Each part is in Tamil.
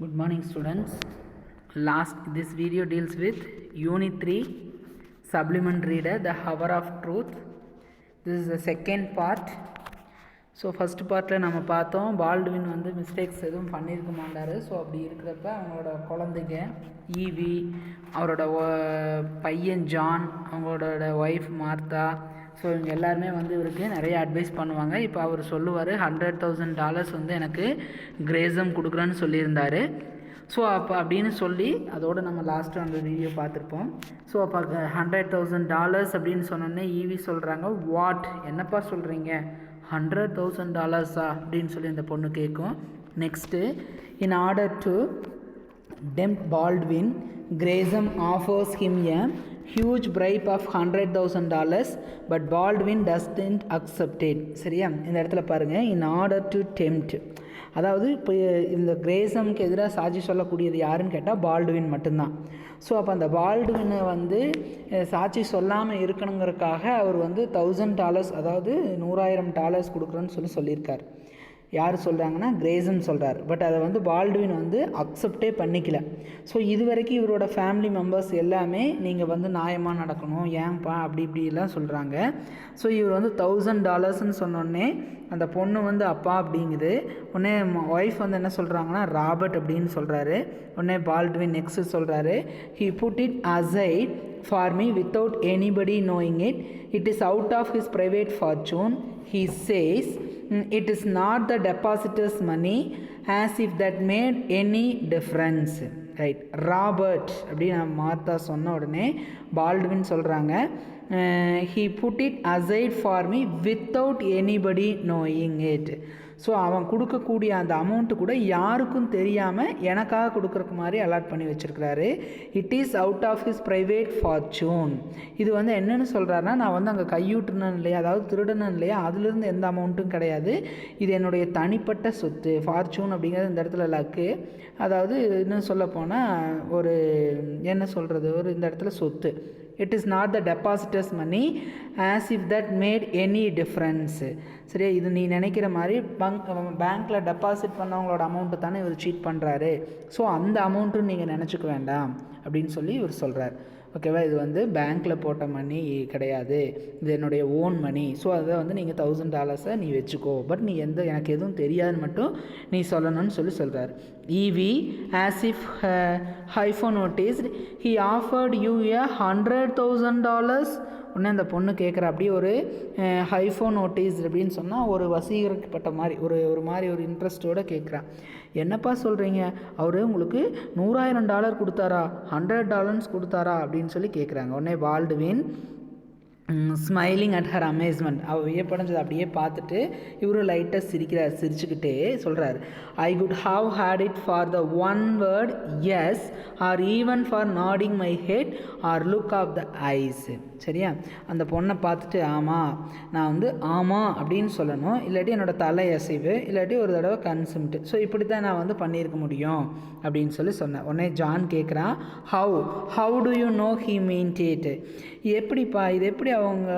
Good morning students. This video deals with Unit 3 Supplement Reader, The Hour of Truth. This is the second part. So first பார்ட்டில் நம்ம பார்த்தோம் பால்ட்வின் வந்து மிஸ்டேக்ஸ் எதுவும் பண்ணியிருக்க மாட்டார். ஸோ அப்படி இருக்கிறப்ப அவங்களோட குழந்தைங்க ஈவி, அவரோட பையன் ஜான், அவங்களோட ஒய்ஃப் மார்த்தா, ஸோ இவங்க எல்லாருமே வந்து இவருக்கு நிறைய அட்வைஸ் பண்ணுவாங்க. இப்போ அவர் சொல்லுவார், $100,000 வந்து எனக்கு கிரேசம் கொடுக்குறேன்னு சொல்லியிருந்தார். ஸோ அப்போ அப்படின்னு சொல்லி அதோடு நம்ம லாஸ்ட்டு அந்த வீடியோ பார்த்துருப்போம். ஸோ அப்போ $100,000 அப்படின்னு சொன்னோன்னே ஈவி சொல்கிறாங்க, வாட், என்னப்பா சொல்கிறீங்க, $100,000 அப்படின்னு சொல்லி அந்த பொண்ணு கேட்கும். Next, in order to tempt Baldwin, Grayson offers him a huge bribe of $100,000, but Baldwin doesn't accept it. சரியா, இந்த இடத்துல பாருங்கள், in order to tempt, அதாவது இப்போ இந்த கிரேசம்க்கு எதிராக சாட்சி சொல்லக்கூடியது யாருன்னு கேட்டால் பால்டுவின் மட்டும்தான். ஸோ அப்போ அந்த பால்டுவினை வந்து சாட்சி சொல்லாமல் இருக்கணுங்கிறதுக்காக அவர் வந்து $1,000, அதாவது $100,000 கொடுக்குறேன்னு சொல்லியிருக்கார். யார் சொல்கிறாங்கன்னா கிரேசன் சொல்கிறார். பட் அதை வந்து பால்டுவின் வந்து அக்செப்டே பண்ணிக்கல. ஸோ இது வரைக்கும் இவரோட ஃபேமிலி மெம்பர்ஸ் எல்லாமே நீங்கள் வந்து நியாயமாக நடக்கணும், ஏன்பா அப்படி இப்படிலாம் சொல்கிறாங்க. ஸோ இவர் வந்து $1,000 சொன்னோடனே அந்த பொண்ணு வந்து அப்பா அப்படிங்குது. உடனே ஒய்ஃப் வந்து என்ன சொல்கிறாங்கன்னா ராபர்ட் அப்படின்னு சொல்கிறாரு. உடனே பால்டுவின் நெக்ஸ்ட்டு சொல்கிறாரு, he put it aside for me without anybody knowing it. It is out of his private fortune. He says it is not the depositor's money, as if that made any difference. Right, Robert அப்படின்னு மார்த்தா சொன்ன உடனே பால்டுவின் சொல்கிறாங்க, he put it aside for me without anybody knowing it. So அவன் கொடுக்கக்கூடிய அந்த அமௌண்ட்டு கூட யாருக்கும் தெரியாமல் எனக்காக கொடுக்குறக்கு மாதிரி அலாட் பண்ணி வச்சுருக்கிறாரு. It is out of his private fortune. இது வந்து என்னென்னு சொல்கிறாருன்னா, நான் வந்து அங்கே கையூட்டுனேன் இல்லையா, அதாவது திருடனேன் இல்லையா, அதுலேருந்து எந்த அமௌண்ட்டும் கிடையாது, இது என்னுடைய தனிப்பட்ட சொத்து. ஃபார்ச்சூன் அப்படிங்கிறது இந்த இடத்துல லக்கு, அதாவது இன்னும் சொல்லப்போனால் ஒரு என்ன சொல்கிறது, ஒரு இந்த இடத்துல சொத்து. It is not the depositors money, as if that made any difference. சரியா, இது நீ நினைக்கிற மாதிரி பேங்க்கில் டெபாசிட் பண்ணவங்களோட அமௌண்ட்டு தானே இவர் சீட் பண்ணுறாரு. ஸோ அந்த அமௌண்ட்டுன்னு நீங்கள் நினச்சிக்க வேண்டாம் அப்படின்னு சொல்லி இவர் சொல்கிறார். ஓகேவா, இது வந்து பேங்க்கில் போட்ட மணி கிடையாது, இது என்னுடைய ஓன் மணி. ஸோ அதை வந்து நீங்கள் $1,000 நீ வச்சுக்கோ, பட் நீ எனக்கு எதுவும் தெரியாதுன்னு மட்டும் நீ சொல்லணும்னு சொல்கிறார். ஈவி, ஆஸ் இஃப் ஹைஃபோ நோட்டீஸ்ட், ஹி ஆஃபர்ட் யூ $100,000. உடனே அந்த பொண்ணு கேட்குற, அப்படியே ஒரு ஹைஃபோ நோட்டீஸ் அப்படின்னு சொன்னால் ஒரு வசீகரிக்கப்பட்ட மாதிரி ஒரு மாதிரி ஒரு இன்ட்ரெஸ்ட்டோடு கேட்குறான். என்னப்பா சொல்கிறீங்க, அவர் உங்களுக்கு $100,000 கொடுத்தாரா, $100 கொடுத்தாரா அப்படின்னு சொல்லி கேட்குறாங்க. உடனே Baldwin smiling at her amazement, அவள் வியப்படைஞ்சதை அப்படியே பார்த்துட்டு இவரும் லைட்டாக சிரிச்சுக்கிட்டே சொல்கிறார், I could have had it for the one word yes, or even for nodding my head or look of the eyes. சரியா, அந்த பொண்ணை பார்த்துட்டு ஆமாம், நான் வந்து ஆமாம் அப்படின்னு சொல்லணும், இல்லாட்டி என்னோடய தலை அசைவு, இல்லாட்டி ஒரு தடவை கன்செம்ட். ஸோ இப்படி தான் நான் வந்து பண்ணியிருக்க முடியும் அப்படின்னு சொன்னேன். உடனே ஜான் கேட்குறான், how to you know he meant it, எப்படிப்பா, இது எப்படி அவங்க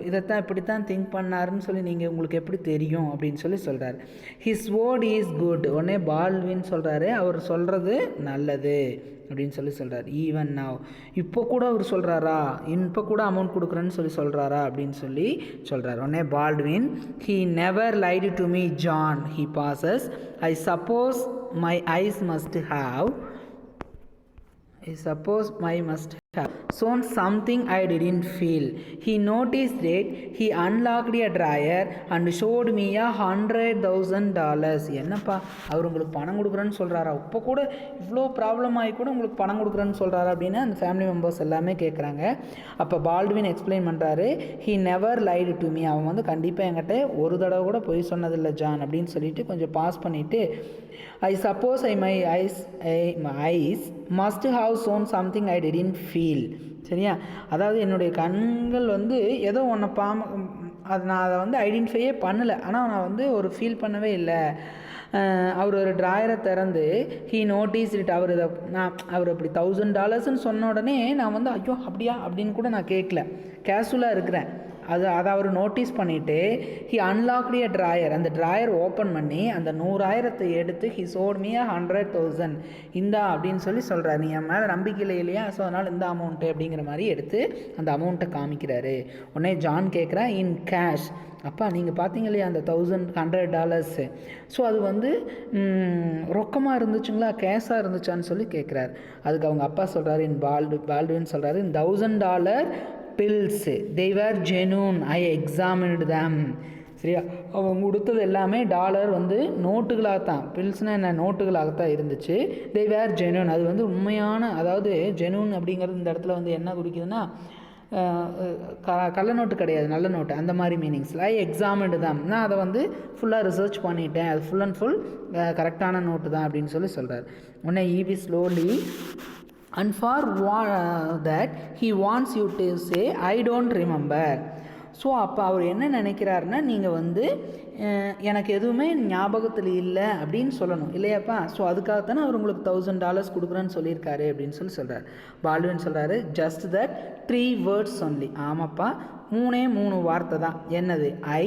இதைத்தான் இப்படித்தான் திங்க் பண்ணாருன்னு சொல்லி நீங்கள் உங்களுக்கு எப்படி தெரியும் அப்படின்னு சொல்கிறார். His word is good. உடனே பால்வின் சொல்கிறாரு, அவர் சொல்கிறது நல்லது அப்படின்னு சொல்கிறார். ஈவன் நவ், இப்போ கூட அவர் சொல்கிறாரா, இப்போ கூட அமௌண்ட் கொடுக்குறேன்னு சொல்கிறாரா அப்படின்னு சொல்கிறார். உடனே Baldwin, he never light to me John, he bosses, I suppose my eyes must have shown something I didn't feel. He noticed that he unlocked a drawer and showed me $100,000. என்னப்பா, அவர் உங்களுக்கு பணம் கொடுக்குறேன்னு சொல்கிறாரா, இப்போ கூட இவ்வளோ ப்ராப்ளம் ஆகி கூட உங்களுக்கு பணம் கொடுக்குறேன்னு சொல்கிறாரா அப்படின்னு அந்த ஃபேமிலி மெம்பர்ஸ் எல்லாமே கேட்குறாங்க. அப்போ பால்டுவின் எக்ஸ்பிளைன் பண்ணுறாரு, he never light to me, அவன் வந்து கண்டிப்பாக என்கிட்ட ஒரு தடவை கூட பொய் சொன்னதில்லை ஜான் அப்படின்னு சொல்லிட்டு கொஞ்சம் பாஸ் பண்ணிவிட்டு, I suppose my eyes must have shown something I didn't feel. சரியா, அதாவது என்னுடைய கண்கள் வந்து ஏதோ ஒன்றை அது நான் அதை வந்து ஐடென்டிஃபையே பண்ணலை, ஆனால் நான் வந்து ஒரு ஃபீல் பண்ணவே இல்லை. அவர் ஒரு ட்ராயரை திறந்து ஹீ நோட்டீஸ் இட், அவர் அப்படி $1,000 சொன்ன உடனே நான் வந்து ஐயோ அப்படியா அப்படின்னு கூட நான் கேட்கல, கேஷுவலாக இருக்கிறேன். அதை அவர் நோட்டீஸ் பண்ணிவிட்டு ஹி அன்லாக்டு எ ட்ராயர், அந்த ட்ராயர் ஓப்பன் பண்ணி அந்த 100,000 எடுத்து ஹி சோட் மீ 100,000 இந்தா அப்படின்னு சொல்கிறார். நீ என் மேலே நம்பிக்கை இல்லையா, ஸோ அதனால் இந்த அமௌண்ட்டு அப்படிங்கிற மாதிரி எடுத்து அந்த அமௌண்ட்டை காமிக்கிறாரு. உடனே ஜான் கேட்குறா இன் கேஷ், அப்பா நீங்கள் பார்த்தீங்க இல்லையா அந்த $100, ஸோ அது வந்து ரொக்கமாக இருந்துச்சுங்களா கேஷாக இருந்துச்சான்னு சொல்லி கேட்குறாரு. அதுக்கு அவங்க அப்பா சொல்கிறாரு பால்டுவின் சொல்கிறாரு in $1,000 pills they were genuine, I examined them. சரியா, அவங்க கொடுத்தது எல்லாமே டாலர் வந்து நோட்டுகளாகத்தான், பில்ஸ்னால் என்ன நோட்டுகளாகத்தான் இருந்துச்சு. they were genuine, அது வந்து உண்மையான, அதாவது ஜெனூன் அப்படிங்கிறது இந்த இடத்துல வந்து என்ன குறிக்குதுன்னா கள்ள நோட்டு கிடையாது, நல்ல நோட்டு, அந்த மாதிரி மீனிங்ஸில். ஐ எக்ஸாமின்டு தான், நான் அதை வந்து ஃபுல்லாக ரிசர்ச் பண்ணிட்டேன், அது ஃபுல் அண்ட் ஃபுல் கரெக்டான நோட்டு தான் அப்படின்னு சொல்கிறார். உடனே EV slowly and for that he wants you to say I don't remember. So அப்போ அவர் என்ன நினைக்கிறாருன்னா நீங்கள் வந்து எனக்கு எதுவுமே ஞாபகத்தில் இல்லை அப்படின்னு சொல்லணும் இல்லையாப்பா. ஸோ அதுக்காகத்தானே அவர் உங்களுக்கு $1,000 கொடுக்குறேன்னு சொல்லியிருக்காரு அப்படின்னு சொல்கிறார். பால்டுவின் சொல்கிறாரு ஜஸ்ட் தட் 3 words only. ஆமாப்பா, 3 வார்த்தை தான். என்னது? ஐ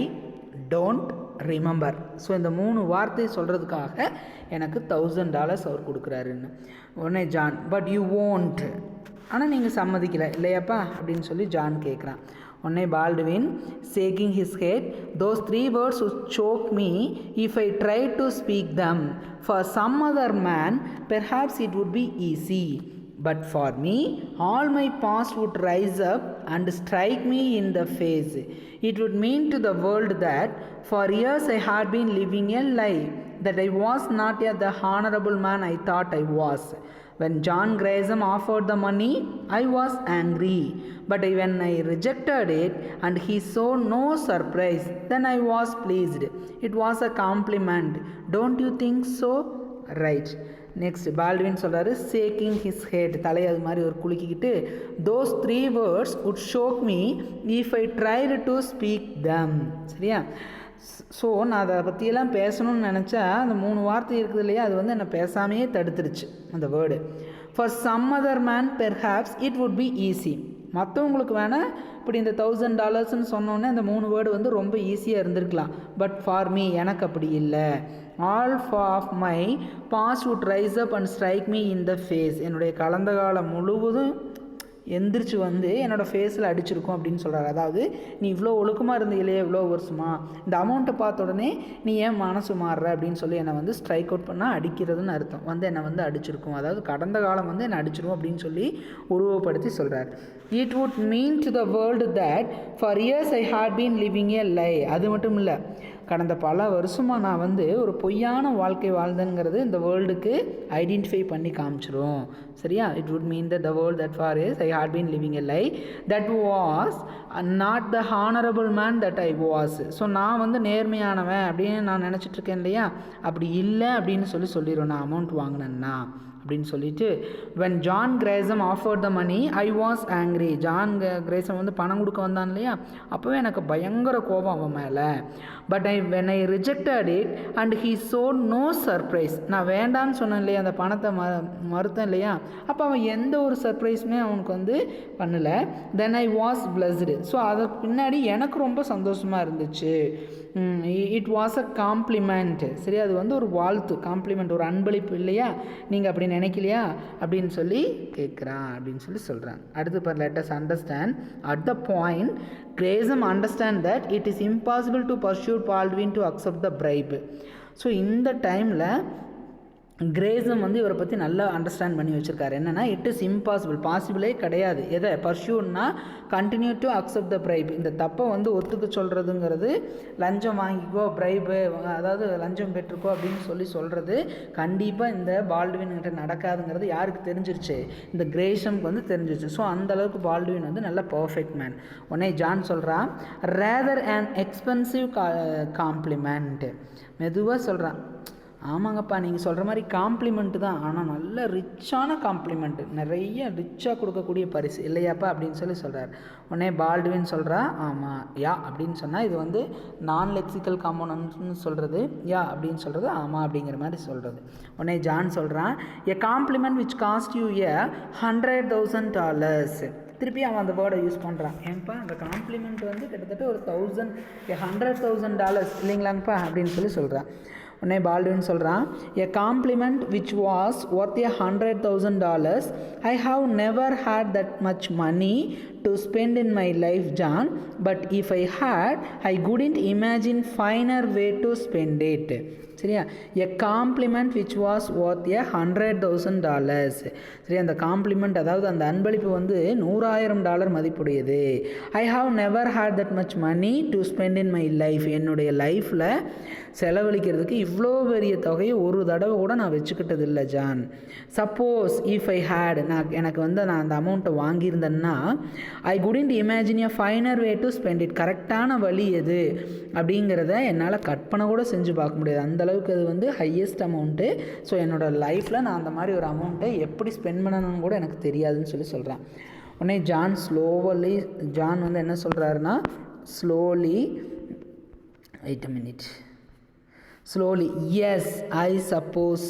டோன்ட் ரிமெம்பர். ஸோ இந்த 3 வார்த்தையை சொல்கிறதுக்காக எனக்கு $1,000 அவர் கொடுக்குறாருன்னு. உடனே ஜான் பட் யூ won't, ஆனால் நீங்கள் சம்மதிக்கலை இல்லையாப்பா அப்படின்னு சொல்லி ஜான் கேட்குறான். உடனே Baldwin shaking his head, those 3 words would choke me if I tried to speak them. For some other man perhaps it would be easy, but for me all my past would rise up and strike me in the face. It would mean to the world that for years I had been living a lie, that I was not yet the honorable man I thought I was. When John Gresham offered the money, I was angry. But when I rejected it and he showed no surprise, then I was pleased. It was a compliment. Don't you think so? Right. Next Baldwin சொல்கிறாரு ஷேக்கிங் ஹிஸ் ஹெட், தலையை அது மாதிரி ஒரு குலுக்கிக்கிட்டு those 3 words would choke me if I tried to speak them. சரியா? ஸோ நான் அதை பற்றியெல்லாம் பேசணும்னு நினச்சா அந்த 3 வார்த்தை இருக்குது இல்லையா, அது வந்து என்னை பேசாமையே தடுத்துருச்சு அந்த word. For some other man perhaps it would be easy. மற்றவங்களுக்கு வேணால் இப்படி இந்த $1,000ன்னு சொன்னோன்னே அந்த 3 வேர்டு வந்து ரொம்ப ஈஸியாக இருந்திருக்கலாம். பட் ஃபார் மீ, எனக்கு அப்படி இல்லை. All of my past would rise up and strike me in the face. என்னுடைய கலந்த காலம் முழுவதும் எந்திரிச்சு வந்து என்னோடய ஃபேஸில் அடிச்சிருக்கும் அப்படின்னு சொல்கிறாரு. அதாவது நீ இவ்வளோ ஒழுக்கமாக இருந்தீங்களே இவ்வளோ வருஷமா, இந்த அமௌண்ட்டை பார்த்த உடனே நீ ஏன் மனசு மாறுற அப்படின்னு சொல்லி என்னை வந்து ஸ்ட்ரைக் அவுட் பண்ணால் அடிக்கிறதுன்னு அர்த்தம். வந்து என்னை வந்து அடிச்சிருக்கும், அதாவது கடந்த காலம் வந்து என்னை அடிச்சிரும் அப்படின்னு சொல்லி உருவப்படுத்தி சொல்கிறார். It would mean to the world that for years I had been living a lie. அது மட்டும் இல்லை, கடந்த பல வருஷமாக நான் வந்து ஒரு பொய்யான வாழ்க்கை வாழ்ந்தேங்கிறது இந்த வேர்ல்டுக்கு ஐடென்டிஃபை பண்ணி காமிச்சிரும். சரியா? It would mean the world that for years I had been living a lie that was not the honourable man that I was. So நான் வந்து நேர்மையானவன் அப்படின்னு நான் நினச்சிட்ருக்கேன் இல்லையா, அப்படி இல்லை அப்படின்னு சொல்லிடுவேன் நான் அமௌண்ட் வாங்கினேன்னா அப்படின்னு சொல்லிட்டு. when John Gresham offered the money I was angry. John Gresham வந்து பணம் கொடுக்க வந்தான் இல்லையா, அப்போவே எனக்கு பயங்கர கோபம் அவன் மேலே. But when I rejected it and he showed no surprise. நான் வேண்டான்னு சொன்னேன் இல்லையா, அந்த பணத்தை மறுத்தேன் இல்லையா, அப்போ அவன் எந்த ஒரு சர்ப்ரைஸுமே அவனுக்கு வந்து பண்ணலை. then I was blessed. So அதுக்கு பின்னாடி எனக்கு ரொம்ப சந்தோஷமாக இருந்துச்சு. It was a complement. சரி, அது வந்து ஒரு வாழ்த்து, காம்ப்ளிமெண்ட், ஒரு அன்பளிப்பு இல்லையா, நீங்கள் அப்படி நினைக்கலையா அப்படின்னு சொல்லி கேட்குறான் அப்படின்னு சொல்கிறான். அடுத்து பார், let us understand at the point Gresham understand that it is impossible to pursue Baldwin to accept the bribe. So இந்த டைமில் கிரேசம் வந்து இவரை பற்றி நல்லா அண்டர்ஸ்டாண்ட் பண்ணி வச்சுருக்காரு. என்னென்னா இட் இஸ் இம்பாசிபிள், பாசிபிளே கிடையாது. எதை பர்சியூன்னா continue to accept the bribe. இந்த தப்பை வந்து ஒத்துக்க சொல்கிறதுங்கிறது, லஞ்சம் வாங்கிக்கோ, பிரைப்பு அதாவது லஞ்சம் பெற்றுக்கோ அப்படின்னு சொல்கிறது கண்டிப்பாக இந்த பால்டுவின்கிட்ட நடக்காதுங்கிறது யாருக்கு தெரிஞ்சிருச்சு, இந்த கிரேசம்க்கு வந்து தெரிஞ்சிருச்சு. ஸோ அந்தளவுக்கு பால்டுவின் வந்து நல்ல பர்ஃபெக்ட் மேன். உடனே ஜான் சொல்கிறான் ரேதர் அண்ட் எக்ஸ்பென்சிவ் காம்ப்ளிமெண்ட். மெதுவாக சொல்கிறான், ஆமாங்கப்பா நீங்கள் சொல்கிற மாதிரி காம்ப்ளிமெண்ட்டு தான், ஆனால் நல்ல ரிச்சான காம்ப்ளிமெண்ட்டு, நிறைய ரிச்சாக கொடுக்கக்கூடிய பரிசு இல்லையாப்பா அப்படின்னு சொல்கிறார். உடனே பால்டுவின் சொல்கிறா ஆமாம், யா அப்படின்னு சொன்னால் இது வந்து நான் லெக்சிக்கல் காம்போனன்ட்னு சொல்கிறது, யா அப்படின்னு சொல்கிறது ஆமாம் அப்படிங்கிற மாதிரி சொல்கிறது. உடனே ஜான் சொல்கிறான் a compliment which cost you $100,000 திருப்பி அவன் அந்த வேர்டை யூஸ் பண்ணுறான். ஏன்ப்பா அந்த காம்ப்ளிமெண்ட் வந்து கிட்டத்தட்ட ஒரு $100,000 இல்லைங்களாங்கப்பா அப்படின்னு சொல்கிறான். உடனே பால்டுவின் சொல்கிறான், a compliment which was worth $100,000. I have never had that much money to spend in my life John, but if I had I couldn't imagine finer way to spend it. சரியா, a compliment which was worth $100,000. சரியா, அந்த காம்ப்ளிமெண்ட் அதாவது அந்த அன்பளிப்பு வந்து $100,000 மதிப்புடையது. I have never had that much money to spend in my life. என்னுடைய லைஃப்பில் செலவழிக்கிறதுக்கு இவ்வளோ பெரிய தொகையை ஒரு தடவை கூட நான் வச்சுக்கிட்டது இல்லை John. Suppose if I had, எனக்கு வந்து நான் அந்த அமௌண்ட்டை வாங்கியிருந்தேன்னா, I couldn't imagine a finer way to spend it. கரெக்டான வழி எது அப்படிங்கிறத என்னால் கற்பனை கூட செஞ்சு பார்க்க முடியாது. அந்தளவுக்கு அது வந்து ஹையஸ்ட் அமௌண்ட்டு. ஸோ என்னோடய லைஃப்பில் நான் அந்த மாதிரி ஒரு அமௌண்ட்டை எப்படி ஸ்பெண்ட் பண்ணணும்னு கூட எனக்கு தெரியாதுன்னு சொல்கிறேன். உடனே ஜான் வந்து என்ன சொல்கிறாருன்னா, slowly yes I suppose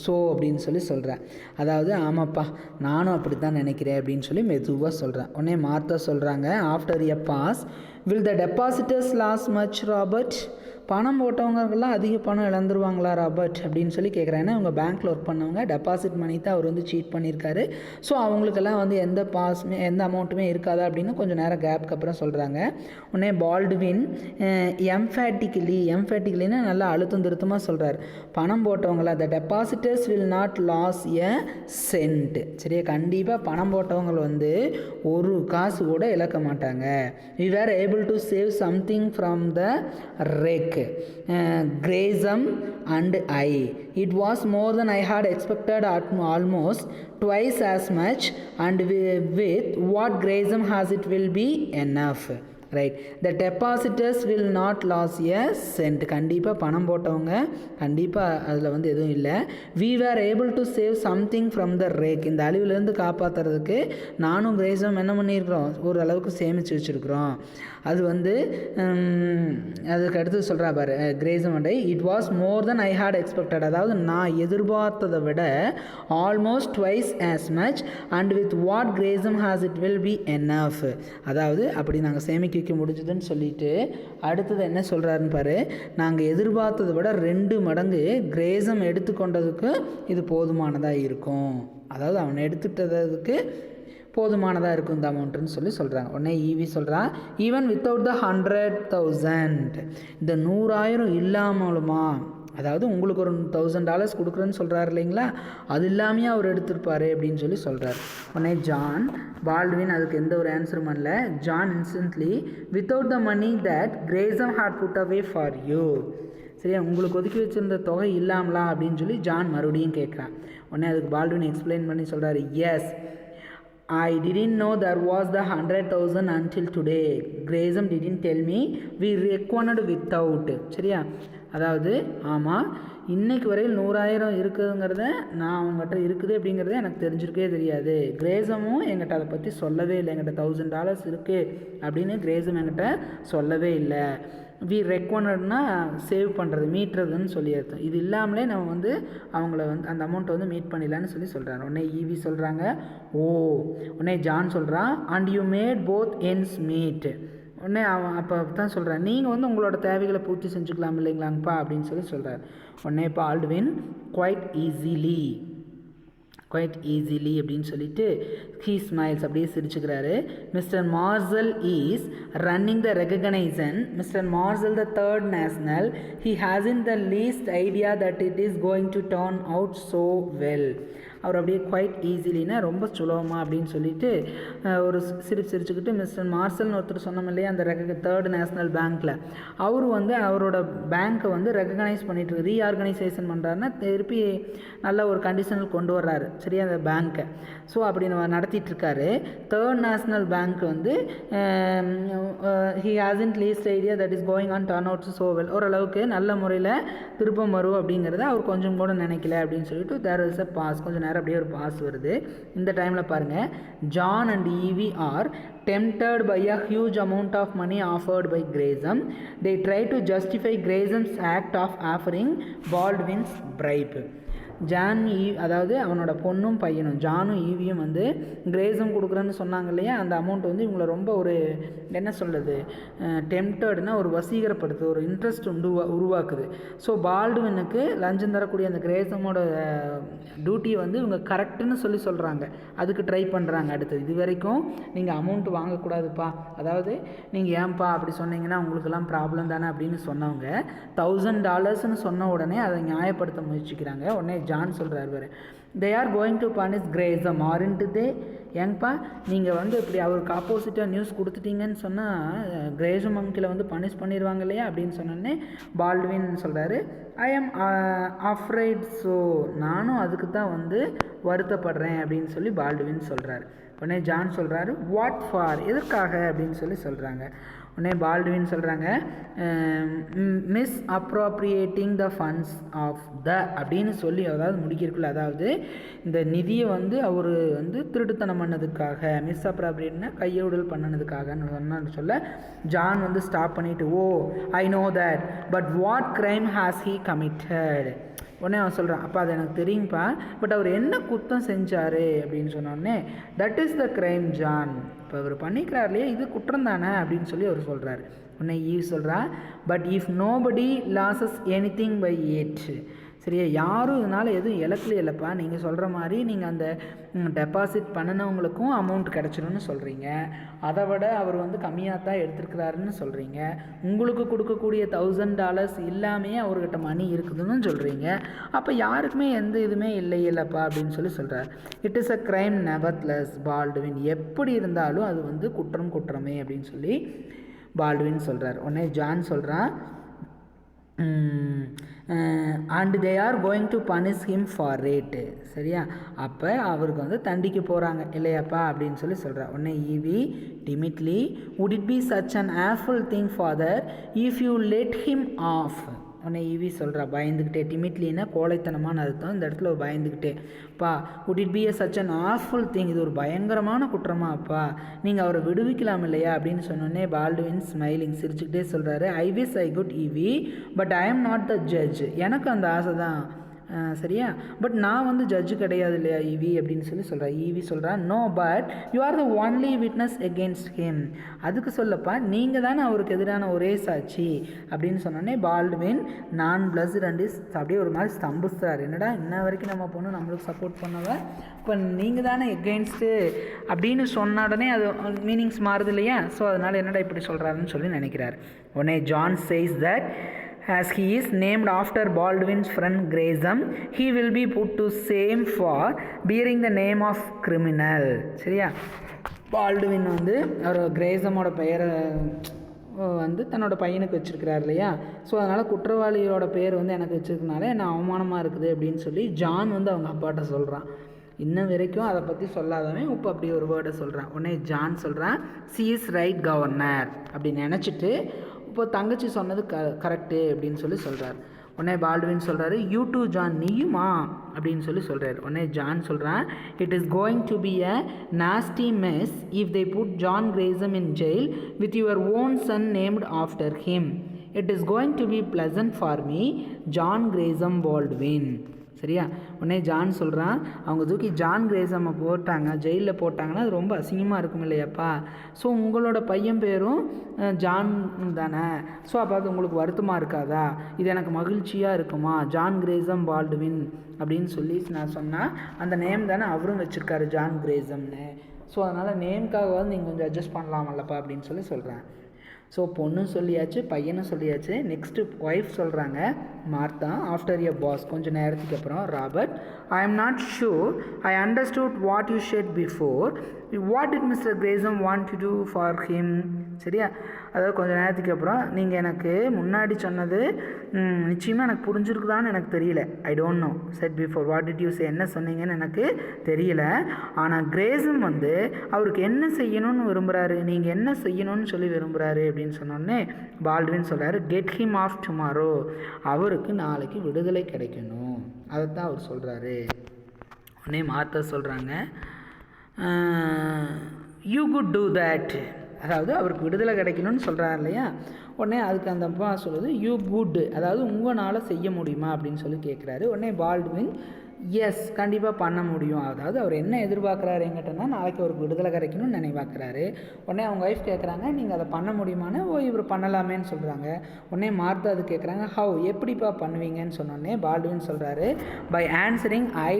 so அப்படின்னு சொல்கிறேன். அதாவது ஆமாப்பா நானும் அப்படி தான் நினைக்கிறேன் அப்படின்னு மெதுவாக சொல்கிறேன். உடனே மார்த்தா சொல்கிறாங்க, after a pause, will the depositors lose much Robert? பணம் போட்டவங்கெல்லாம் அதிக பணம் இழந்துருவாங்களா ராபர்ட் அப்படின்னு கேட்குறேன். ஏன்னா அவங்க பேங்க்கில் ஒர்க் பண்ணவங்க டெபாசிட் மணி தான் அவர் வந்து சீட் பண்ணியிருக்காரு. ஸோ அவங்களுக்கெல்லாம் வந்து எந்த அமௌண்ட்டுமே இருக்காதா அப்படின்னு கொஞ்சம் நேரம் கேப்க்கு அப்புறம் சொல்கிறாங்க. உடனே பால்டுவின் எம்ஃபேட்டிக்கலின்னு நல்லா அழுத்தம் திருத்தமாக சொல்கிறார். பணம் போட்டவங்கள the depositors will not lose a cent. சரியா, கண்டிப்பாக பணம் போட்டவங்க வந்து ஒரு காசு கூட இழக்க மாட்டாங்க. We were able to save something from the wreck, Grayson and I. It was more than I had expected, almost twice as much, and with what Grayson has it will be enough. Right, the depositors will not lose a cent. கண்டிப்பாக பணம் போட்டவங்க கண்டிப்பாக அதில் வந்து எதுவும் இல்லை. We were able to save something from the wreck. இந்த அழிவுலேருந்து காப்பாற்றுறதுக்கு நானும் கிரேஸும் என்ன பண்ணியிருக்கிறோம், ஓரளவுக்கு சேமித்து வச்சுருக்குறோம். அது வந்து அதுக்கு அடுத்து சொல்கிறா பாரு கிரேஸும் வந்து, it was more than I had expected. அதாவது நான் எதிர்பார்த்ததை விட almost twice as much, and with what Gresham has it will be enough. அதாவது அப்படி நாங்கள் சேமிக்க வைக்க முடிஞ்சதுன்னு சொல்லிட்டு அடுத்தது என்ன சொல்கிறாருன்னு பாரு, நாங்கள் எதிர்பார்த்ததை விட 2 மடங்கு கிரேஸம் எடுத்துக்கொண்டதுக்கு இது போதுமானதாக இருக்கும். அதாவது அவனை எடுத்துட்டதுக்கு போதுமானதாக இருக்கும் இந்த அமௌண்ட்டுன்னு சொல்கிறாங்க. உடனே ஈவி சொல்கிறான், ஈவன் வித்தவுட் த 100,000, இந்த 100,000 இல்லாமலுமா, அதாவது உங்களுக்கு ஒரு $1,000 கொடுக்குறேன்னு சொல்கிறாரு இல்லைங்களா, அது இல்லாமையே அவர் எடுத்திருப்பார் அப்படின்னு சொல்கிறார். உடனே பால்டுவின் அதுக்கு எந்த ஒரு ஆன்சரும் பண்ணல. John instantly, without the money that Gresham had put away for you. சரியா, உங்களுக்கு ஒதுக்கி வச்சுருந்த தொகை இல்லாமலா அப்படின்னு ஜான் மறுபடியும் கேட்குறான். உடனே அதுக்கு பால்டுவின் எக்ஸ்பிளைன் பண்ணி சொல்கிறாரு, S, I didn't know there was the 100,000 until today. Grayson didn't tell me. We reckoned without. சரியா, அதாவது ஆமாம், இன்றைக்கு வரையில் 100,000 இருக்குதுங்கிறத நான் அவங்ககிட்ட இருக்குது அப்படிங்கிறத எனக்கு தெரிஞ்சிருக்கே தெரியாது. கிரேஸமும் என்கிட்ட அதை பற்றி சொல்லவே இல்லை. என்கிட்ட $1,000 இருக்குது அப்படின்னு கிரேஸம் என்கிட்ட சொல்லவே இல்லை. வி ரெக்வனர்ட்னா சேவ் பண்ணுறது, மீட்டுறதுன்னு சொல்லி அர்த்தம். இது இல்லாமலே நம்ம வந்து அவங்கள வந்து அந்த அமௌண்ட்டை வந்து மீட் பண்ணிடலான்னு சொல்கிறாங்க. உடனே ஈவி சொல்கிறாங்க, ஓ. உடனே ஜான் சொல்கிறான், and you made both ends meet. உடனே அவன் அப்போ தான் சொல்கிறான், நீங்கள் வந்து உங்களோட தேவைகளை பூர்த்தி செஞ்சுக்கலாம் இல்லைங்களாங்கப்பா அப்படின்னு சொல்கிறார். உடனே பால்டுவின் குவைட் ஈஸிலி அப்படின்னு சொல்லிட்டு ஹீ ஸ்மைல்ஸ், அப்படியே சிரிச்சுக்கிறாரு. Mister Marshall is running the reorganisation. Mister Marshall the 3rd national. He hasn't the least idea that it is going to turn out so well. அவர் அப்படியே குவைட் ஈஸிலினா ரொம்ப சுலபமா அப்படின்னு சொல்லிட்டு ஒரு சிரிச்சுக்கிட்டு, மிஸ்டர் மார்சல்னு ஒருத்தர் சொன்னோம் இல்லையா அந்த 3rd நேஷ்னல் பேங்க்கில், அவர் வந்து அவரோட பேங்க்கை வந்து ரெகக்னைஸ் பண்ணிட்டு ரீஆர்கனைசேஷன் பண்ணுறாருன்னா திருப்பி நல்ல ஒரு கண்டிஷனில் கொண்டு வர்றாரு. சரியா, அந்த பேங்க்கை. ஸோ அப்படி நடத்திட்டுருக்காரு. 3rd நேஷ்னல் பேங்க் வந்து he hasn't least idea that is going on turn out so well. ஓரளவுக்கு நல்ல முறையில் திருப்பம் வரும் அப்படிங்கிறத அவர் கொஞ்சம் கூட நினைக்கல அப்படின்னு சொல்லிட்டு தேர் இஸ் அ பாஸ். கொஞ்சம் நேரம் அப்படியே ஒரு பாஸ் வருது. இந்த டைமில் பாருங்கள், John and Evie are tempted by a huge amount of money offered by Grayson. They try to justify Grayson's act of offering Baldwin's bribe. John அதாவது அவனோட பொண்ணும் பையனும் ஜானும் ஈவியும் வந்து கிரேஸும் கொடுக்குறேன்னு சொன்னாங்க இல்லையா, அந்த அமௌண்ட் வந்து இவங்களை ரொம்ப ஒரு என்ன சொல்கிறது டெம்ப்டட்னா ஒரு வசீகரப்படுத்து, ஒரு இன்ட்ரெஸ்ட் உருவாக்குது. ஸோ பால்டுவினுக்கு லஞ்சம் தரக்கூடிய அந்த கிரேஸமோட டியூட்டியை வந்து இவங்க கரெக்டுன்னு சொல்கிறாங்க. அதுக்கு ட்ரை பண்ணுறாங்க. அடுத்து இது வரைக்கும் நீங்கள் அமௌண்ட் வாங்கக்கூடாதுப்பா, அதாவது நீங்கள் ஏன்பா அப்படி சொன்னீங்கன்னா உங்களுக்கெல்லாம் ப்ராப்ளம் தானே அப்படின்னு சொன்னவங்க $1000 சொன்ன உடனே அதை நியாயப்படுத்த முயற்சிக்கிறாங்க. உடனே ஜான் சொல்கிறார் வேறு, they are going to punish Gresham aren't they. ஏங்கப்பா நீங்கள் வந்து இப்படி அவருக்கு ஆப்போசிட்டாக நியூஸ் கொடுத்துட்டீங்கன்னு சொன்னால் கிரேஸம் அங்கிளை வந்து பனிஷ் பண்ணிடுவாங்க இல்லையா அப்படின்னு சொன்னோடனே பால்டுவின் சொல்கிறாரு, ஐ ஆம் அஃப்ரைட். ஸோ நானும் அதுக்கு தான் வந்து வருத்தப்படுறேன் அப்படின்னு சொல்லி பால்டுவின் சொல்கிறார். உடனே ஜான் சொல்கிறாரு, வாட் ஃபார், எதற்காக அப்படின்னு சொல்கிறாங்க. உடனே பால்டுவின் சொல்கிறாங்க, misappropriating the funds of the அப்படின்னு சொல்லி அதாவது முடிக்கிறதுக்குள்ள, அதாவது இந்த நிதியை வந்து அவர் வந்து திருட்டுத்தனம் பண்ணதுக்காக, மிஸ் அப்ரோப்ரியேட்னா கையோடல் பண்ணினதுக்காகன்னு சொல்ல ஜான் வந்து ஸ்டாப் பண்ணிவிட்டு, oh I know that, but what crime has he committed. உடனே அவன் சொல்கிறான், அப்போ அது எனக்கு தெரியும்ப்பா, பட் அவர் என்ன குற்றம் செஞ்சார் அப்படின்னு சொன்னோடனே, that is the crime John. இப்போ அவர் பண்ணிக்கிறார் இல்லையா, இது குற்றம் தானே அப்படின்னு சொல்லி அவர் சொல்கிறார். உடனே ஈவ் சொல்கிறா, but if nobody loses anything by it. சரியா, யாரும் இதனால் எதுவும் இழக்கலையப்பா, நீங்கள் சொல்கிற மாதிரி நீங்கள் அந்த டெபாசிட் பண்ணினவங்களுக்கும் அமௌண்ட் கிடச்சிடும்னு சொல்கிறீங்க, அதை விட அவர் வந்து கம்மியாக தான் எடுத்துருக்கிறாருன்னு சொல்கிறீங்க, உங்களுக்கு கொடுக்கக்கூடிய $1000 இல்லாமே அவர்கிட்ட மணி இருக்குதுன்னு சொல்கிறீங்க, அப்போ யாருக்குமே எந்த இதுவுமே இல்லையில்லப்பா அப்படின்னு சொல்கிறார். It is a crime nevertheless Baldwin, எப்படி இருந்தாலும் அது வந்து குற்றமே அப்படின்னு சொல்லி பால்டுவின் சொல்கிறார். உடனே ஜான் சொல்கிறான், and they are going to punish him for rate. சரியா, அப்போ அவருக்கு வந்து தண்டிக்க போகிறாங்க இல்லையாப்பா அப்படின்னு சொல்கிறா. உடனே EV டிமிட்லி, would it be such an awful thing father if you let him off. உடனே ஈவி சொல்கிறா பயந்துக்கிட்டே, டிமிட்லின்னா கோழைத்தனமான அர்த்தம், இந்த இடத்துல பயந்துக்கிட்டே, அப்பா would it be such an awful thing, இது ஒரு பயங்கரமான குற்றமா அப்பா, நீங்கள் அவரை விடுவிக்கலாம் இல்லையா அப்படின்னு சொன்னோடனே பால்டுவின் ஸ்மைலிங் சிரிச்சுக்கிட்டே சொல்கிறாரு, ஐ wish I could EV, but I am not the judge. எனக்கு அந்த ஆசை தான் சரியா, பட் நான் வந்து ஜட்ஜு கிடையாது இல்லையா ஈவி அப்படின்னு சொல்கிறா. ஈவி சொல்கிறா, no but you are the only witness against him. அதுக்கு சொல்லப்பா நீங்கள் தானே அவருக்கு எதிரான ஒரே சாட்சி அப்படின்னு சொன்னோடனே பால்டுவின் நான் பிளஸ்ட் அண்ட் இஸ் அப்படியே ஒரு மாதிரி ஸ்தம்பிச்சார். என்னடா இன்ன வரைக்கும் நம்ம பொண்ணு நம்மளுக்கு சப்போர்ட் பண்ணவ, இப்போ நீங்கள் தானே எகெயின்ஸ்ட்டு அப்படின்னு சொன்ன உடனே அது மீனிங்ஸ் மாறுது இல்லையா, ஸோ அதனால் என்னடா இப்படி சொல்கிறாருன்னு சொல்லி நினைக்கிறார். உடனே John says that as he is named after Baldwin's friend Grayson, he will be put to shame for bearing the name of criminal. சரியா, பால்டுவின் வந்து அவர் கிரேசமோட பெயரை வந்து தன்னோட பையனுக்கு வச்சுருக்கிறார் இல்லையா, ஸோ அதனால் குற்றவாளியோட பேர் வந்து எனக்கு வச்சுருக்கனால என்ன அவமானமாக இருக்குது அப்படின்னு சொல்லி ஜான் வந்து அவங்க அப்பாட்ட சொல்கிறான். இன்னும் வரைக்கும் அதை பற்றி சொல்லாதவன் இப்போ அப்படி ஒரு வேர்டை சொல்கிறான். உடனே ஜான் சொல்கிறான், சி இஸ் ரைட் கவர்னர் அப்படின்னு நினச்சிட்டு இப்போ தங்கச்சி சொன்னது கரெக்டு அப்படின்னு சொல்கிறார். உடனே பால்டுவின் சொல்கிறாரு, யூ டூ ஜான், நீயுமா அப்படின்னு சொல்கிறார். உடனே ஜான் சொல்கிறான், it is going to be a nasty mess if they put John Gresham in jail with your own son named after him. It is going to be pleasant for me, John Gresham Baldwin. சரியா, உடனே ஜான் சொல்கிறான், அவங்க தூக்கி ஜான் கிரேசம்மை போட்டாங்க ஜெயிலில் போட்டாங்கன்னா அது ரொம்ப அசிங்கமாக இருக்கும் இல்லையாப்பா, ஸோ உங்களோட பையன் பேரும் ஜான் தானே, ஸோ அப்போ அது உங்களுக்கு வருத்தமாக இருக்காதா, இது எனக்கு மகிழ்ச்சியாக இருக்குமா, ஜான் கிரேசம் பால்டுவின் அப்படின்னு சொல்லி நான் சொன்னால் அந்த நேம் தானே அவரும் வச்சுருக்காரு ஜான் கிரேசம்னு, ஸோ அதனால் நேம்காகவாது நீங்கள் கொஞ்சம் அட்ஜஸ்ட் பண்ணலாமல்லப்பா அப்படின்னு சொல்கிறேன். ஸோ பொண்ணும் சொல்லியாச்சு, பையனும் சொல்லியாச்சு. நெக்ஸ்ட்டு ஒய்ஃப் சொல்கிறாங்க மார்த்தா, ஆஃப்டர் எ பாஸ், கொஞ்சம் நேரத்துக்கு அப்புறம் Robert, I am not sure I understood what you said before, what did mister Gresham want to do for him. சரியா, அதாவது கொஞ்சம் நேரத்துக்கு அப்புறம் நீங்கள் எனக்கு முன்னாடி சொன்னது நிச்சயமாக எனக்கு புரிஞ்சிருக்குதான்னு எனக்கு தெரியல, I don't know said before what did you say, என்ன சொன்னீங்கன்னு எனக்கு தெரியல, ஆனால் கிரேசம் வந்து அவருக்கு என்ன செய்யணும்னு விரும்புகிறாரு, நீங்கள் என்ன செய்யணும்னு சொல்லி விரும்புகிறாரு அப்படின்னு சொன்னோடனே பால்டுவின் சொல்கிறாரு, கெட் ஹிம் ஆஃப் டுமாரோ, அவருக்கு நாளைக்கு விடுதலை கிடைக்கணும், அதைத்தான் அவர் சொல்கிறாரு. உடனே மார்த்தா சொல்கிறாங்க, யூ குட் டூ தேட், அதாவது அவருக்கு விடுதலை கிடைக்கணும்னு சொல்கிறார் இல்லையா, உடனே அதுக்கு அந்த அப்பா சொல்லுது யூ குட், அதாவது உங்களால் செய்ய முடியுமா அப்படின்னு சொல்லி கேட்குறாரு. உடனே பால்டுவின் எஸ், கண்டிப்பாக பண்ண முடியும். அதாவது அவர் என்ன எதிர்பார்க்குறாரு எங்கிட்டனா, நாளைக்கு அவருக்கு விடுதலை கிடைக்கணும்னு நினைவாக்குறாரு. உடனே அவங்க ஒய்ஃப் கேட்குறாங்க, நீங்கள் அதை பண்ண முடியுமான்னு. இவர் பண்ணலாமேன்னு சொல்கிறாங்க. உடனே மார்த்தா அது கேட்குறாங்க, ஹவ், எப்படிப்பா பண்ணுவீங்கன்னு சொன்னோடனே பால்டுவின் சொல்கிறாரு, by answering I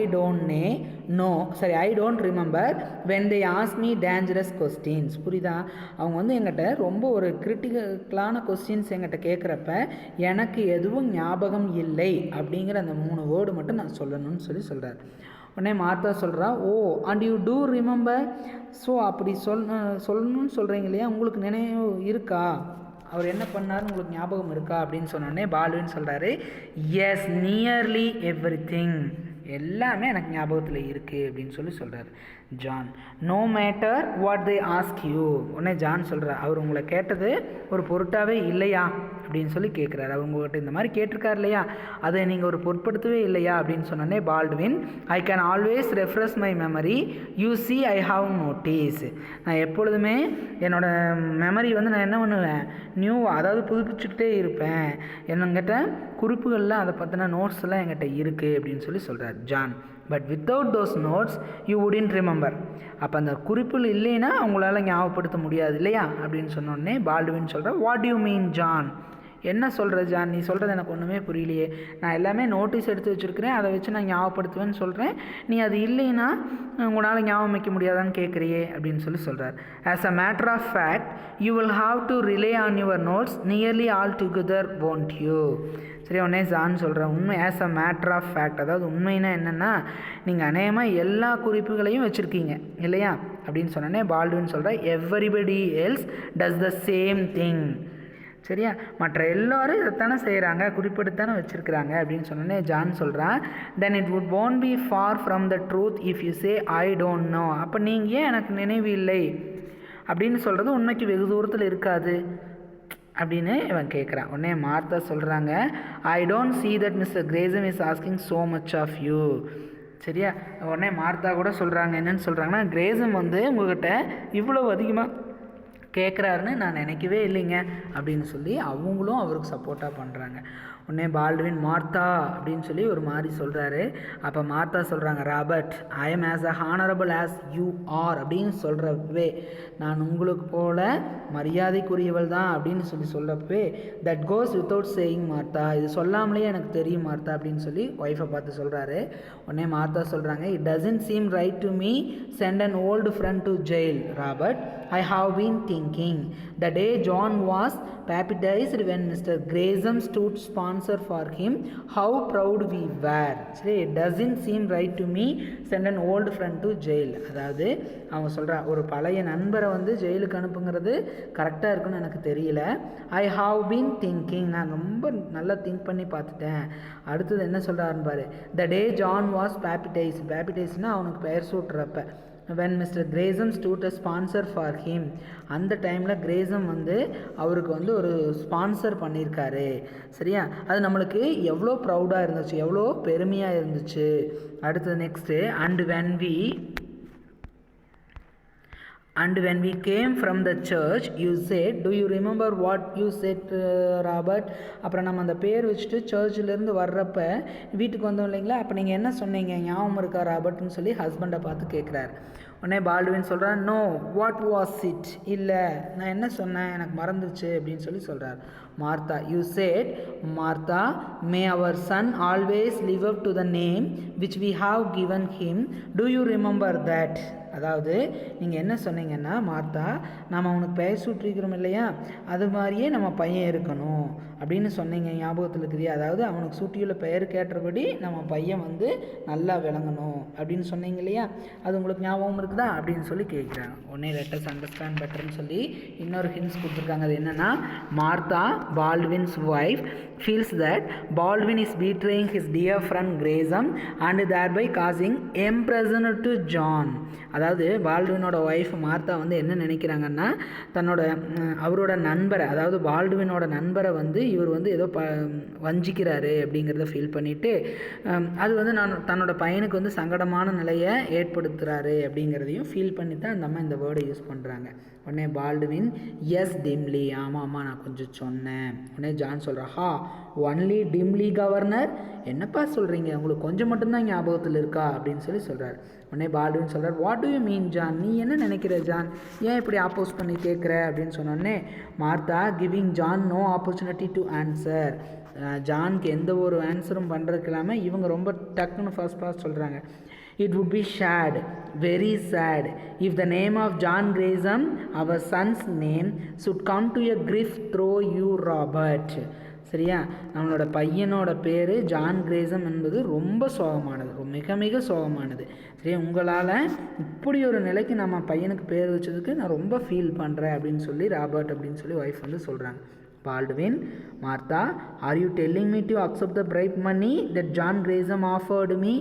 don't remember when they ask me dangerous questions. புரியுதா? அவங்க வந்து எங்கிட்ட ரொம்ப ஒரு கிரிட்டிக்கலான கொஸ்டின்ஸ் எங்கிட்ட கேட்குறப்ப எனக்கு எதுவும் ஞாபகம் இல்லை அப்படிங்கிற அந்த 3 வேர்டு மட்டும் நான் சொல்லணும்னு சொல்கிறார். உடனே மார்த்தா சொல்கிறா, oh and you do remember. So அப்படி சொல்லணும்னு சொல்கிறீங்க இல்லையா, உங்களுக்கு நினைவு இருக்கா, அவர் என்ன பண்ணார்னு உங்களுக்கு ஞாபகம் இருக்கா அப்படின்னு சொன்னோடனே பால்டுவின் சொல்கிறாரு, எஸ், நியர்லி எவ்ரிதிங், எல்லாமே எனக்கு ஞாபகத்தில் இருக்குது அப்படின்னு சொல்கிறார். John, no matter what they ask you. உடனே ஜான் சொல்கிறார், அவர் உங்களை கேட்டது ஒரு பொருட்டாகவே இல்லையா அப்படின்னு கேட்குறாரு. அவர் உங்கள்கிட்ட இந்த மாதிரி கேட்டிருக்கார் இல்லையா, அதை நீங்கள் ஒரு பொருட்படுத்தவே இல்லையா அப்படின்னு சொன்னோடனே Baldwin, I can always refresh my memory, you see I have notice. நான் எப்பொழுதுமே என்னோடய மெமரி வந்து நான் என்ன பண்ணுவேன், அதாவது புதுப்பிச்சுக்கிட்டே இருப்பேன். என்கிட்ட குறிப்புகள்லாம் அதை பற்றின நோட்ஸ் எல்லாம் என்கிட்ட இருக்குது அப்படின்னு சொல்கிறார் John. But without those notes you wouldn't remember. அப்போ அந்த குறிப்புகள் இல்லைன்னா அவங்களால ஞாபகப்படுத்த முடியாது இல்லையா அப்படின்னு சொன்னோடனே பால்டுவின் சொல்கிறேன், வாட் யூ மீன் ஜான், என்ன சொல்கிற ஜான், நீ சொல்கிறது எனக்கு ஒன்றுமே புரியலையே. நான் எல்லாமே நோட்டீஸ் எடுத்து வச்சுருக்கிறேன், அதை வச்சு நான் ஞாபகப்படுத்துவேன்னு சொல்கிறேன், நீ அது இல்லைன்னா உங்களால் ஞாபகம் வைக்க முடியாதான்னு கேட்குறியே அப்படின்னு சொல்கிறார். As a matter of fact you will have to rely on your notes nearly altogether won't you. சரி, உடனே ஜான் சொல்கிறேன், உண்மை as a matter of fact, அதாவது உண்மைன்னா என்னென்னா நீங்கள் அநேகமாக எல்லா குறிப்புகளையும் வச்சுருக்கீங்க இல்லையா அப்படின்னு சொன்னோன்னே பால்டுவின் சொல்கிறேன், everybody else does the same thing. சரியா, மற்ற எல்லோரும் இதைத்தானே செய்கிறாங்க, குறிப்பிடத்தானே வச்சுருக்கிறாங்க அப்படின்னு சொன்னோன்னே ஜான் சொல்கிறான், then it would won't be far from the truth if you say I don't know. அப்போ நீங்கள் ஏன் எனக்கு நினைவு இல்லை அப்படின்னு சொல்கிறது உண்மைக்கு வெகு தூரத்தில் இருக்காது அப்படின்னு இவன் கேட்குறான். உடனே மார்த்தா சொல்கிறாங்க, I don't see that Mr. Grayson is asking so much of you. சரியா, உடனே மார்த்தா கூட சொல்கிறாங்க, என்னென்னு சொல்கிறாங்கன்னா, கிரேசம் வந்து உங்கள்கிட்ட இவ்வளோ அதிகமாக கேட்குறாருன்னு நான் நினைக்கவே இல்லைங்க அப்படின்னு அவங்களும் அவருக்கு சப்போர்ட்டாக பண்ணுறாங்க. உடனே பால்டுவின் மார்த்தா அப்படின்னு ஒரு மாதிரி சொல்கிறாரு. அப்போ மார்த்தா சொல்கிறாங்க, Robert, I am as a honourable as you are அப்படின்னு சொல்கிறப்பவே, நான் உங்களுக்கு போல மரியாதைக்குரியவள் தான் அப்படின்னு சொல்கிறப்பவே, that goes without saying Martha, இது சொல்லாமலே எனக்கு தெரியும் மார்த்தா அப்படின்னு ஒய்ஃபை பார்த்து சொல்கிறாரு. உடனே மார்த்தா சொல்கிறாங்க, it doesn't seem right to me send an old friend to jail Robert. I have been thinking the day John was baptized when Mr. Grayson stood sponsor for him, how proud we were. சரி, it doesn't seem right to me send an old friend to jail. அதாவது அவங்க சொல்கிறா, ஒரு பழைய நண்பரை வந்து ஜெயிலுக்கு அனுப்புங்கிறது கரெக்டாக இருக்குன்னு எனக்கு தெரியல. I have been thinking, நான் ரொம்ப நல்லா திங்க் பண்ணி பார்த்துட்டேன். அடுத்தது என்ன சொல்கிறாருன்னு பாரு, the day John was baptized அவனுக்கு பெயர் சூட்டுறப்ப, when Mr. Grayson stood a sponsor for him, அந்த டைமில் கிரேசம் வந்து அவருக்கு வந்து ஒரு ஸ்பான்சர் பண்ணியிருக்காரு. சரியா, அது நம்மளுக்கு எவ்வளோ ப்ரௌடாக இருந்துச்சு, எவ்வளோ பெருமையாக இருந்துச்சு. அடுத்தது next, and when we came from the church you said, do you remember what you said, Robert. அப்புறம் நம்ம அந்த பேர் வச்சுட்டு சர்ச்சிலேருந்து வர்றப்ப வீட்டுக்கு வந்தோம் இல்லைங்களா, அப்போ நீங்கள் என்ன சொன்னீங்க, ஞாபகம் இருக்கா ராபர்ட்னு ஹஸ்பண்டை பார்த்து கேட்குறாரு. உடனே பால்டுவின் சொல்கிறான், நோ வாட் வாஸ் இட், இல்லை நான் என்ன சொன்னேன் எனக்கு மறந்துருச்சு அப்படின்னு சொல்கிறார். Martha, you said, Martha, may our son always live up to the name which we have given him, do you remember that. அதாவது நீங்கள் என்ன சொன்னீங்கன்னா, மார்த்தா, நாம் அவனுக்கு பெயர் சூட்டிருக்கிறோம் இல்லையா, அது மாதிரியே நம்ம பையன் இருக்கணும் அப்படின்னு சொன்னீங்க, ஞாபகத்தில் இருக்கிறியா. அதாவது அவனுக்கு சூட்டியுள்ள பெயர் கேட்டபடி நம்ம பையன் வந்து நல்லா விளங்கணும் அப்படின்னு சொன்னீங்க இல்லையா, அது உங்களுக்கு ஞாபகம் இருக்குதா அப்படின்னு கேட்குறாங்க. உடனே லெட்டஸ் அண்டர்ஸ்டாண்ட் பெட்டர்னு இன்னொரு ஹிண்ட்ஸ் கொடுத்துருக்காங்க. அது என்னென்னா, Martha, Baldwin's wife, feels that Baldwin is betraying his dear friend Grayson and thereby causing imprison to John. அதாவது பால்டுவினோட ஒய்ஃப் மார்த்தா வந்து என்ன நினைக்கிறாங்கன்னா, அவரோட நண்பரை, அதாவது பால்டுவினோட நண்பரை வந்து இவர் வந்து ஏதோ வஞ்சிக்கிறாரு அப்படிங்கிறத ஃபீல் பண்ணிவிட்டு, அது வந்து தன்னோட பையனுக்கு வந்து சங்கடமான நிலையை ஏற்படுத்துகிறாரு அப்படிங்கிறதையும் ஃபீல் பண்ணி தான் நம்ம இந்த வேர்டை யூஸ் பண்ணுறாங்க. உடனே பால்டுவின் எஸ் டிம்லி, ஆமாம்மா நான் கொஞ்சம் சொன்னேன். உடனே ஜான் சொல்கிறான், ஹா ஒன்லி டிம்லி கவர்னர், என்னப்பா சொல்கிறீங்க, உங்களுக்கு கொஞ்சம் மட்டும்தான் ஞாபகத்தில் இருக்கா அப்படின்னு சொல்கிறார். உடனே பால்டுவின் சொல்கிறார், what do you mean John, நீ என்ன நினைக்கிற ஜான், ஏன் இப்படி ஆப்போஸ் பண்ணி கேட்குற அப்படின்னு சொன்னோடனே Martha giving John no opportunity to answer, ஜானுக்கு எந்த ஒரு ஆன்சரும் பண்ணுறதுக்கு இல்லாமல் இவங்க ரொம்ப டக்குன்னு ஃபர்ஸ்ட் சொல்கிறாங்க. It would be sad, very sad, if the name of John Gresham, our son's name, should come to a grief through you, Robert. சரியா, நம்மளோட பையனோட பேர் ஜான் கிரேசம் என்பது ரொம்ப சோகமானது, மிக மிக சோகமானது. சரி, உங்களால் இப்படி ஒரு நிலைக்கு நம்ம பையனுக்கு பேர் வச்சதுக்கு நான் ரொம்ப ஃபீல் பண்ணுறேன் அப்படின்னு சொல்லி ராபர்ட் அப்படின்னு சொல்லி ஒய்ஃப் வந்து சொல்கிறாங்க. Baldwin, Martha, are you telling me to accept the bribe money that John Gresham offered me.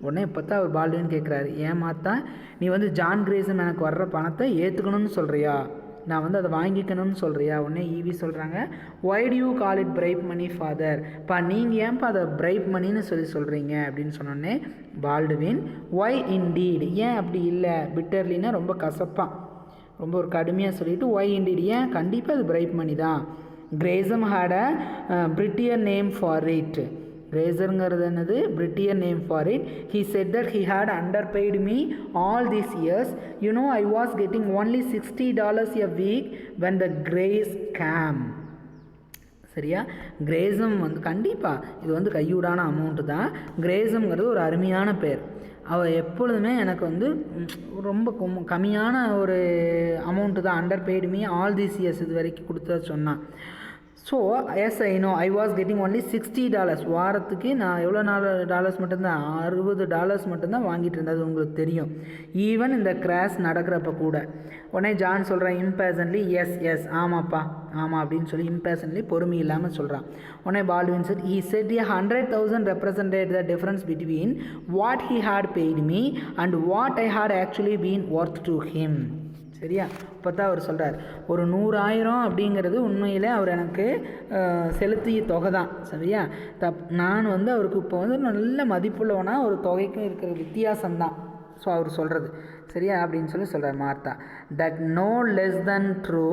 உடனே பார்த்தா அவர் பால்டுவின் கேட்குறாரு, ஏன் மார்த்தா நீ வந்து ஜான் கிரேசம் எனக்கு வர்ற பணத்தை ஏற்றுக்கணும்னு சொல்கிறியா, நான் வந்து அதை வாங்கிக்கணும்னு சொல்கிறியா. உடனே ஈவி சொல்கிறாங்க, why do you call it bribe money father, நீங்கள் ஏன்ப்பா அதை பிரைப் மணின்னு சொல்கிறீங்க அப்படின்னு சொன்னோடனே பால்டுவின், ஒய் இன்டீட், ஏன் அப்படி இல்லை, பிட்டர்லின்னா ரொம்ப கசப்பாக ரொம்ப ஒரு கடுமையாக சொல்லிவிட்டு ஒய் இன்டீட், ஏன் கண்டிப்பாக அது பிரைப் மணி தான். Gresham had a prettier name for it, கிரேசருங்கிறது என்னது, prettier name for it. He said that he had underpaid me all these years, you know I was getting only $60 a week when the grace came. சரியா, கிரேசம் வந்து கண்டிப்பாக இது வந்து கையூடான அமௌண்ட்டு தான். கிரேசம்ங்கிறது ஒரு அருமையான பேர். அவள் எப்பொழுதுமே எனக்கு வந்து ரொம்ப கம்மியான ஒரு அமௌண்ட்டு தான், underpaid me all these years இது வரைக்கும் கொடுத்தா சொன்னான். So yes I know I was getting only $60, வாரத்துக்கு நான் எவ்வளோ டாலர்ஸ் மட்டும்தான், $60 மட்டும்தான் வாங்கிட்டு இருந்தது உங்களுக்கு தெரியும், ஈவன் இந்த கிராஷ் நடக்கிறப்ப கூட. உடனே ஜான் சொல்கிறேன் இம்பேஷன்ட்லி, எஸ் ஆமாப்பா ஆமாம் அப்படின்னு சொல்லி இம்பேஷன்ட்லி பொறுமை இல்லாமல் சொல்கிறான். உடனே Baldwin set, he said 100,000 represented the difference between what he had paid me and what I had actually been worth to him. சரியா, இப்போ தான் அவர் சொல்கிறார், ஒரு 100,000 அப்படிங்கிறது உண்மையில் அவர் எனக்கு செலுத்திய தொகை தான். சரியா, நான் வந்து அவருக்கு இப்போ வந்து நல்ல மதிப்புள்ளவனா ஒரு தொகைக்கும் இருக்கிற வித்தியாசம்தான். ஸோ அவர் சொல்கிறது சரியா அப்படின்னு சொல்கிறார் Martha. That no less than true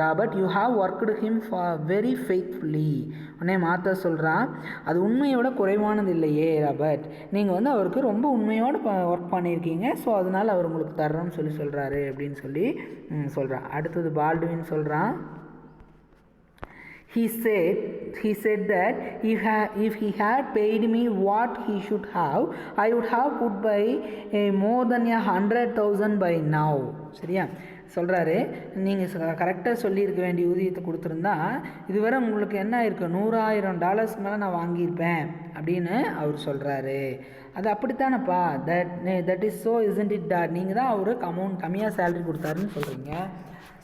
Robert, you have worked him for very faithfully. உடனே மார்த்தா சொல்கிறான், அது உண்மையோட குறைவானது இல்லையே ராபர்ட், நீங்கள் வந்து அவருக்கு ரொம்ப உண்மையோடு ஒர்க் பண்ணியிருக்கீங்க, ஸோ அதனால் அவர் உங்களுக்கு தர்றோம்னு சொல்கிறாரு அப்படின்னு சொல்கிறான். அடுத்தது பால்டுவின் சொல்கிறான், He said that if he had paid me what he should have, I would have put by more than 100,000 by now. சரியா சொல்கிறாரு, நீங்கள் கரெக்டாக சொல்லியிருக்க வேண்டிய ஊதியத்தை கொடுத்துருந்தா இதுவரை உங்களுக்கு என்ன இருக்குது, $100,000 மேலே நான் வாங்கியிருப்பேன் அப்படின்னு அவர் சொல்கிறாரு. அது அப்படித்தானப்பா, that is so isn't it dad, நீங்கள் தான் அவருக்கு அமௌண்ட் கம்மியாக சேலரி கொடுத்தாருன்னு சொல்கிறீங்க.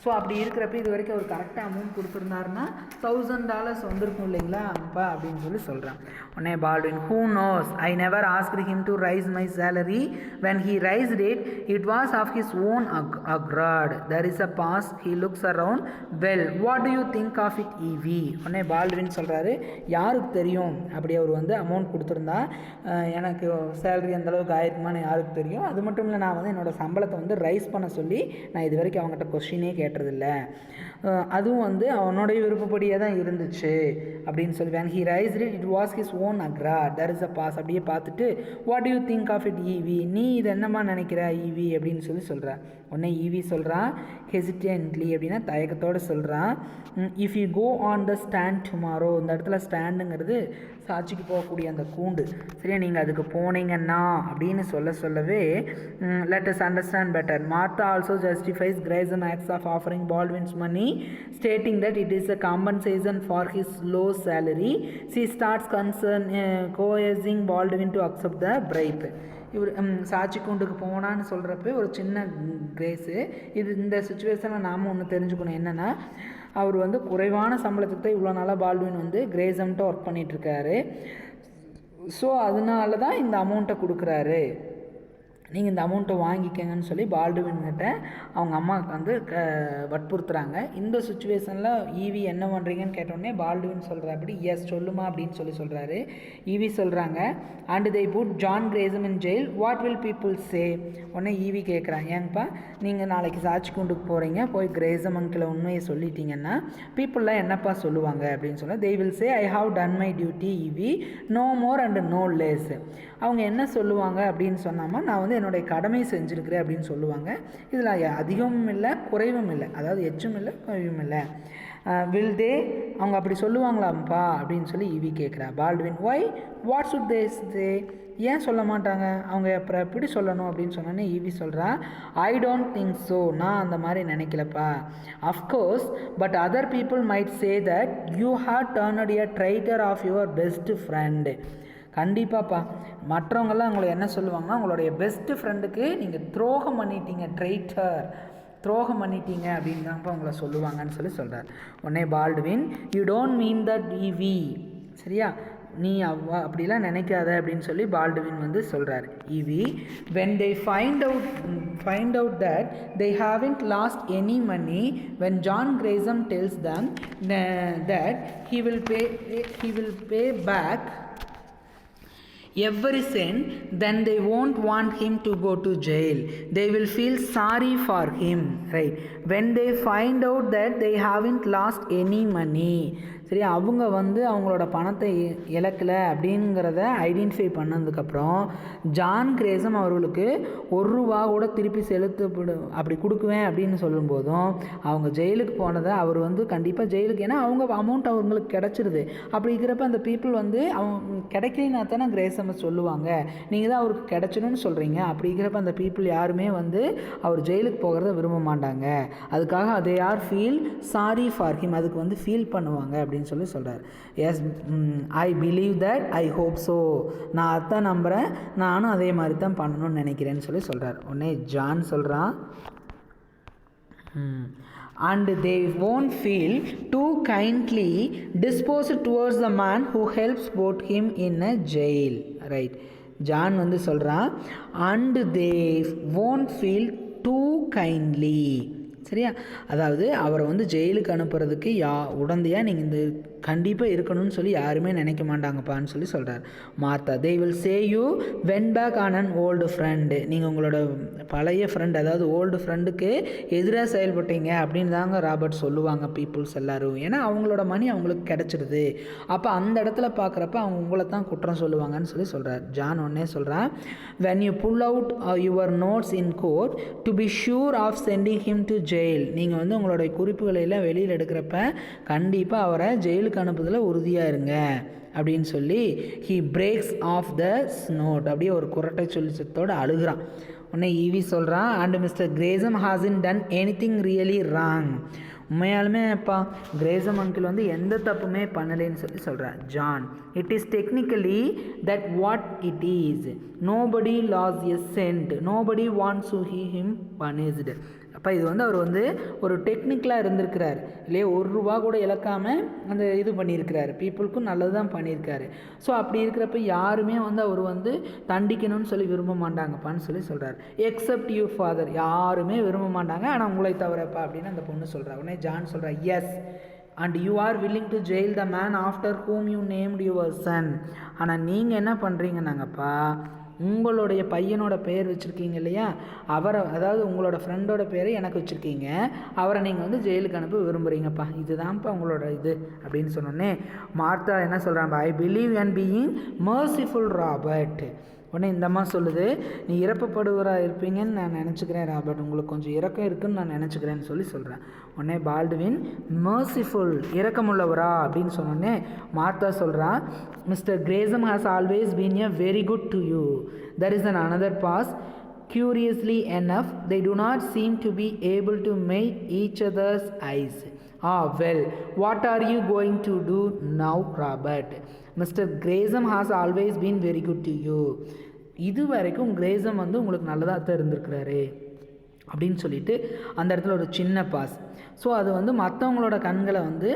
ஸோ அப்படி இருக்கிறப்ப இது வரைக்கும் அவர் கரெக்டாக அமௌண்ட் கொடுத்துருந்தாருன்னா $1,000 வந்திருக்கும் இல்லைங்களா அப்பா அப்படின்னு சொல்கிறான். உடனே Baldwin, who knows, I never asked him to raise my salary, when he raised it was of his own accord. There is a pause, he looks around, well what do you think of it Evie. உடனே பால்டுவின் சொல்கிறாரு, யாருக்கு தெரியும், அப்படி அவர் வந்து அமௌண்ட் கொடுத்துருந்தா எனக்கு சேலரி அந்தளவுக்கு ஆயிருக்குமான்னு யாருக்கு தெரியும். அது மட்டும் இல்லை, நான் வந்து என்னோடய சம்பளத்தை வந்து ரைஸ் பண்ண சொல்லி நான் இது வரைக்கும் அவங்ககிட்ட கொஸ்டினே கேட்டதில்லை, அதுவும் வந்து அவனுடைய விருப்பப்படியே தான் இருந்துச்சு அப்படின்னு சொல்லி. when he raised it, it was his own agrad, there is a pass. அப்படியே பார்த்துட்டு what do you think of it EV, நீ இது என்னம்மா நினைக்கிற ஈவி அப்படின்னு சொல்கிற. உடனே ஈவி சொல்கிறான் ஹெசிடென்ட்லி அப்படின்னா தயக்கத்தோடு சொல்கிறான், if you go on the stand tomorrow, இந்த இடத்துல ஸ்டாண்டுங்கிறது சாட்சிக்கு போகக்கூடிய அந்த கூண்டு, சரியா, நீங்கள் அதுக்கு போனீங்கன்னா அப்படின்னு சொல்லவே let us understand better. Martha also justifies Grayson acts of offering Baldwin's money, stating that it is a compensation for his low salary. She starts coercing Baldwin to accept the bribe. இவர் சாட்சி கூண்டுக்கு போனான்னு சொல்கிறப்ப ஒரு சின்ன கிரேஸு. இது இந்த சுச்சுவேஷனில் நாம் ஒன்று தெரிஞ்சுக்கணும், என்னென்னா அவர் வந்து குறைவான சம்பளத்துக்கு தான் இவ்வளோ நாளாக பால்டுவின் வந்து கிரேசம்கிட்ட ஒர்க் பண்ணிகிட்ருக்காரு. ஸோ அதனால தான் இந்த அமௌண்ட்டை கொடுக்குறாரு நீங்கள் இந்த அமௌண்ட்டை வாங்கிக்கங்கன்னு சொல்லி பால்டுவின் கிட்ட அவங்க அம்மாவுக்கு வந்து வற்புறுத்துறாங்க. இந்த சுச்சுவேஷனில் ஈவி என்ன பண்ணுறீங்கன்னு கேட்டோடனே பால்டுவின் சொல்கிறாப்படி எஸ் சொல்லுமா அப்படின்னு சொல்கிறாரு. ஈவி சொல்கிறாங்க and they put John Gresham in jail, what will people say. உடனே ஈவி கேட்குறாங்க, ஏங்கப்பா நீங்கள் நாளைக்கு சாட்சி கூண்டுக்கு போகிறீங்க, போய் கிரேசம் அங்கிள் உண்மையை சொல்லிட்டீங்கன்னா பீப்புளெலாம் என்னப்பா சொல்லுவாங்க அப்படின்னு சொன்னால் they will say I have done my duty Evie, no more and no less. அவங்க என்ன சொல்லுவாங்க அப்படின்னு சொன்னாமல் நான் வந்து என்னுடைய கடமை செஞ்சுருக்கிறேன் அப்படின்னு சொல்லுவாங்க. இதில் அதிகமும் இல்லை குறைவும் இல்லை, அதாவது எச்சும் இல்லை குறைவும் இல்லை. வில் தே, அவங்க அப்படி சொல்லுவாங்களாம்ப்பா அப்படின்னு சொல்லி ஈவி கேட்குறா. பால்டுவின் ஒய் வாட் சுட் தே, ஏன் சொல்ல மாட்டாங்க, அவங்க அப்புறம் எப்படி சொல்லணும் அப்படின்னு சொன்னோன்னே ஈவி சொல்கிறா ஐ டோன்ட் திங்க் ஸோ, நான் அந்த மாதிரி நினைக்கலப்பா. Of course but other people might say that you have turned a traitor of your best friend. கண்டிப்பாப்பா மற்றவங்கெல்லாம் உங்களை என்ன சொல்லுவாங்கன்னா உங்களுடைய பெஸ்ட்டு ஃப்ரெண்டுக்கு நீங்கள் துரோகம் பண்ணிட்டீங்க, துரோகம் பண்ணிட்டீங்க அப்படின்னு தான்ப்பா உங்களை சொல்லுவாங்கன்னு சொல்கிறார். உடனே Baldwin you don't mean that Evie, சரியா, நீ அப்படிலாம் நினைக்காத அப்படின்னு சொல்லி பால்டுவின் வந்து சொல்கிறார். Evie when they find out that they haven't lost any money, when John Gresham tells them that he will pay back every cent, then they won't want him to go to jail, they will feel sorry for him, right? When they find out that they haven't lost any money, சரி, அவங்க வந்து அவங்களோட பணத்தை இழக்கலை அப்படிங்கிறத ஐடென்டிஃபை பண்ணதுக்கப்புறம் ஜான் கிரேசம் அவர்களுக்கு ₹1 கூட திருப்பி அப்படி கொடுக்குவேன் அப்படின்னு சொல்லும்போதும் அவங்க ஜெயிலுக்கு போனதை அவர் வந்து கண்டிப்பாக ஜெயிலுக்கு, ஏன்னா அவங்க அமௌண்ட் அவங்களுக்கு கிடச்சிருது. அப்படி இருக்கிறப்ப அந்த பீப்புள் வந்து அவங்க கிடைக்கலனா தானே கிரேசம் சொல்லுவாங்க, நீங்கள் தான் அவருக்கு கிடச்சிடும்னு சொல்கிறீங்க. அப்படி இருக்கிறப்ப அந்த பீப்புள் யாருமே வந்து அவர் ஜெயிலுக்கு போகிறத விரும்ப மாட்டாங்க. அதுக்காக they are feel sorry for him, அதுக்கு வந்து ஃபீல் பண்ணுவாங்க அப்படின்னு சொல்கிறார். Yes I believe that, I hope so, நான் அதான் நம்புகிறேன், நானும் அதே மாதிரி தான் பண்ணணும்னு நினைக்கிறேன்னு சொல்கிறார். உடனே ஜான் சொல்கிறான் and they won't feel too kindly disposed towards the man who helps put him in a jail, right? John வந்து சொல்கிறான் and they won't feel too kindly, சரியா, அதாவது அவரை வந்து ஜெயிலுக்கு அனுப்புறதுக்கு உடந்தையாக நீங்கள் இந்த கண்டிப்பாக இருக்கணும்னு சொல்லி யாருமே நினைக்க மாட்டாங்கப்பான்னு சொல்கிறார். Martha they will say you went back on an old friend, நீங்கள் உங்களோட பழைய ஃப்ரெண்ட் அதாவது ஓல்டு ஃப்ரெண்டுக்கு எதிராக செயல்பட்டீங்க அப்படின்னு தாங்க ராபர்ட் சொல்லுவாங்க பீப்புள்ஸ் எல்லோரும். ஏன்னா அவங்களோட மணி அவங்களுக்கு கிடச்சிடுது, அப்போ அந்த இடத்துல பார்க்குறப்ப அவங்க உங்களை தான் குற்றம் சொல்லுவாங்கன்னு சொல்கிறார். ஜான் ஒன்னே சொல்கிறான் when you pull out your notes in court to be sure of sending him to jail, நீங்கள் வந்து உங்களுடைய குறிப்புகளை எல்லாம் வெளியில் எடுக்கிறப்ப கண்டிப்பாக அவரை ஜெயிலுக்கு அனுப்புதில் உறுதியாக இருங்க அப்படின்னு சொல்லி he breaks off the note, அப்படியே ஒரு குரட்டை சொல்லிச்சத்தோடு அழுகிறான். உடனே ஈவி சொல்கிறான் and mister Gresham hasn't done anything really wrong, உண்மையாலுமே அப்பா கிரேசம் அங்கிள் வந்து எந்த தப்புமே பண்ணலைன்னு சொல்கிறார். John it is technically that what it is, nobody lose a cent, nobody wants to he him punished. அப்போ இது வந்து அவர் வந்து ஒரு டெக்னிக்கலாக இருந்திருக்கிறார் இல்லையா, ₹1 கூட இழக்காமல் அந்த இது பண்ணியிருக்கிறாரு, பீப்புளுக்கும் நல்லது தான் பண்ணியிருக்காரு. ஸோ அப்படி இருக்கிறப்ப யாருமே வந்து அவர் வந்து தண்டிக்கணும்னு சொல்லி விரும்ப மாட்டாங்கப்பான்னு சொல்கிறார். எக்ஸப்ட் யூ ஃபாதர், யாருமே விரும்ப மாட்டாங்க ஆனால் உங்களை தவிரப்பா அப்படின்னு அந்த பொண்ணு சொல்கிறா. உடனே ஜான் சொல்கிறா yes and you are willing to jail the man after whom you named your son. ஆனால் நீங்கள் என்ன பண்ணுறீங்கன்னாங்கப்பா, உங்களுடைய பையனோட பெயர் வச்சுருக்கீங்க இல்லையா, அவரை அதாவது உங்களோட ஃப்ரெண்டோட பேரை எனக்கு வச்சுருக்கீங்க, அவரை நீங்கள் வந்து ஜெயிலுக்கு அனுப்ப விரும்புகிறீங்கப்பா, இதுதான்ப்பா உங்களோட இது அப்படின்னு சொன்னோன்னே மார்த்தா என்ன சொல்கிறாங்க, I believe and being merciful Robert. உடனே இந்தம்மா சொல்லுது நீ இறப்பப்படுவராக இருப்பீங்கன்னு நான் நினச்சிக்கிறேன் ராபர்ட், உங்களுக்கு கொஞ்சம் இறக்கம் இருக்குன்னு நான் நினச்சிக்கிறேன்னு சொல்கிறேன். உடனே பால்டுவின் மர்சிஃபுல், இரக்கமுள்ளவரா அப்படின்னு சொன்னோடனே மார்த்தா சொல்கிறான் mister Gresham has always been a very good to you, that is an another pause. Curiously enough, they do not seem to be able to meet each other's eyes. Well, what are you going to do now, Robert? Mr. Gresham has always been very good to you. இது வரைக்கும் கிரேசம் வந்து உங்களுக்கு நல்லதாக தான் இருந்திருக்கிறாரு, அப்படின்னு சொல்லிட்டு அந்த இடத்துல ஒரு சின்ன பாஸ். ஸோ அது வந்து மற்றவங்களோட கண்களை வந்து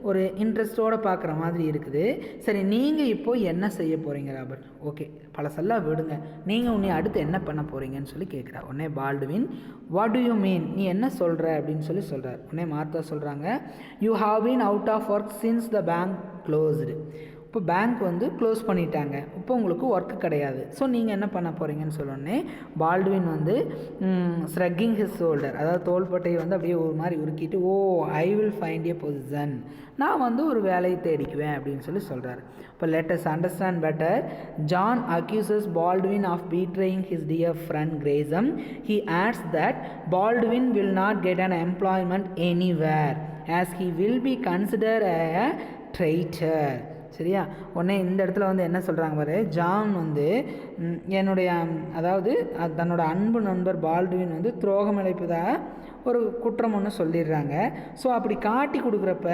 ஒரு இன்ட்ரெஸ்ட்டோடு பார்க்குற மாதிரி இருக்குது. சரி, நீங்கள் இப்போது என்ன செய்ய போகிறீங்க ராபர்ட்? ஓகே, பழசெல்லாம் விடுங்க, நீங்கள் உன்னை அடுத்து என்ன பண்ண போகிறீங்கன்னு சொல்லி கேட்குறா. உடனே Baldwin, what do you mean, நீ என்ன சொல்கிற அப்படின்னு சொல்லி சொல்கிறார். உடனே மார்த்தா சொல்கிறாங்க, you have been out of work since the bank closed. இப்போ பேங்க் வந்து க்ளோஸ் பண்ணிட்டாங்க, இப்போ உங்களுக்கு ஒர்க்கு கிடையாது. ஸோ நீங்கள் என்ன பண்ண போகிறீங்கன்னு சொல்லணுன்னே பால்டுவின் வந்து ஸ்ரக்கிங் ஹிஸ் ஷோல்டர், அதாவது தோள்பட்டையை வந்து அப்படியே ஒரு மாதிரி உருக்கிட்டு, oh I will find a position, நான் வந்து ஒரு வேலையை தேடிக்குவேன் அப்படின்னு சொல்லி சொல்கிறார். இப்போ let us understand better. John accuses Baldwin of betraying his dear friend Grayson. He adds that Baldwin will not get an employment anywhere as he will be considered a traitor. சரியா? உடனே இந்த இடத்துல வந்து என்ன சொல்கிறாங்க பாரு, ஜான் வந்து என்னுடைய அதாவது தன்னோட அன்பு நண்பர் பால்டுவின் வந்து துரோகம் இழைப்பதாக ஒரு குற்றம் ஒன்று சொல்லிடுறாங்க. ஸோ அப்படி காட்டி கொடுக்குறப்ப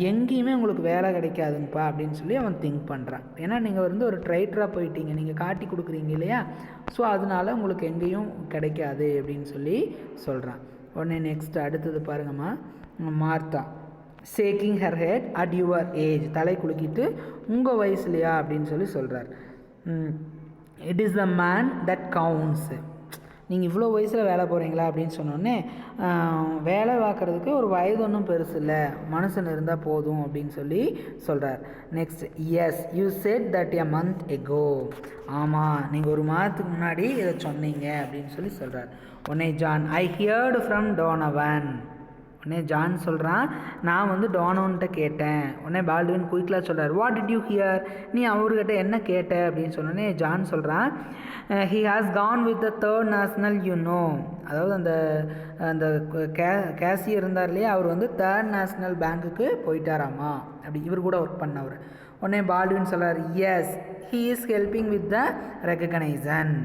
எங்கேயுமே உங்களுக்கு வேலை கிடைக்காதுங்கப்பா அப்படின்னு சொல்லி அவன் திங்க் பண்ணுறான். ஏன்னா நீங்கள் வந்து ஒரு ட்ரைட்டராக போயிட்டீங்க, நீங்கள் காட்டி கொடுக்குறீங்க இல்லையா, ஸோ அதனால உங்களுக்கு எங்கேயும் கிடைக்காது அப்படின்னு சொல்லி சொல்கிறான். உடனே நெக்ஸ்ட் அடுத்தது பாருங்கம்மா, Martha shaking her head at your age, தலை குலுக்கிட்டு உங்கள் வயசுலையா அப்படின்னு சொல்லி சொல்கிறார். It is the man that counts. நீங்கள் இவ்வளோ வயசில் வேலை போகிறீங்களா அப்படின்னு சொன்னோடனே, வேலை பார்க்குறதுக்கு ஒரு வயது ஒன்றும் பெருசு இல்லை, மனுஷன் இருந்தால் போதும் அப்படின்னு சொல்லி சொல்கிறார். Next, yes you said that a month ago. ஆமாம், நீங்கள் ஒரு மாதத்துக்கு முன்னாடி இதை சொன்னீங்க அப்படின்னு சொல்லி சொல்கிறார். உடனே John, I heard from Donovan. உடனே ஜான் சொல்கிறான், நான் வந்து டோனோன்கிட்ட கேட்டேன். உடனே பால்டுவின் குயிக்லாக சொல்கிறார், வாட் டிட் யூ ஹியர், நீ அவர்கிட்ட என்ன கேட்ட அப்படின்னு சொன்னோடனே ஜான் சொல்கிறான், he has Khan with the third national you know. அதாவது அந்த அந்த கேஷியர் இருந்தார் இல்லையா, அவர் வந்து தேர்ட் நேஷ்னல் பேங்க்குக்கு போயிட்டாராமா, அப்படி இவர் கூட ஒர்க் பண்ணவர். உடனே பால்டுவின் சொல்கிறார், yes he is helping with the reorganisation.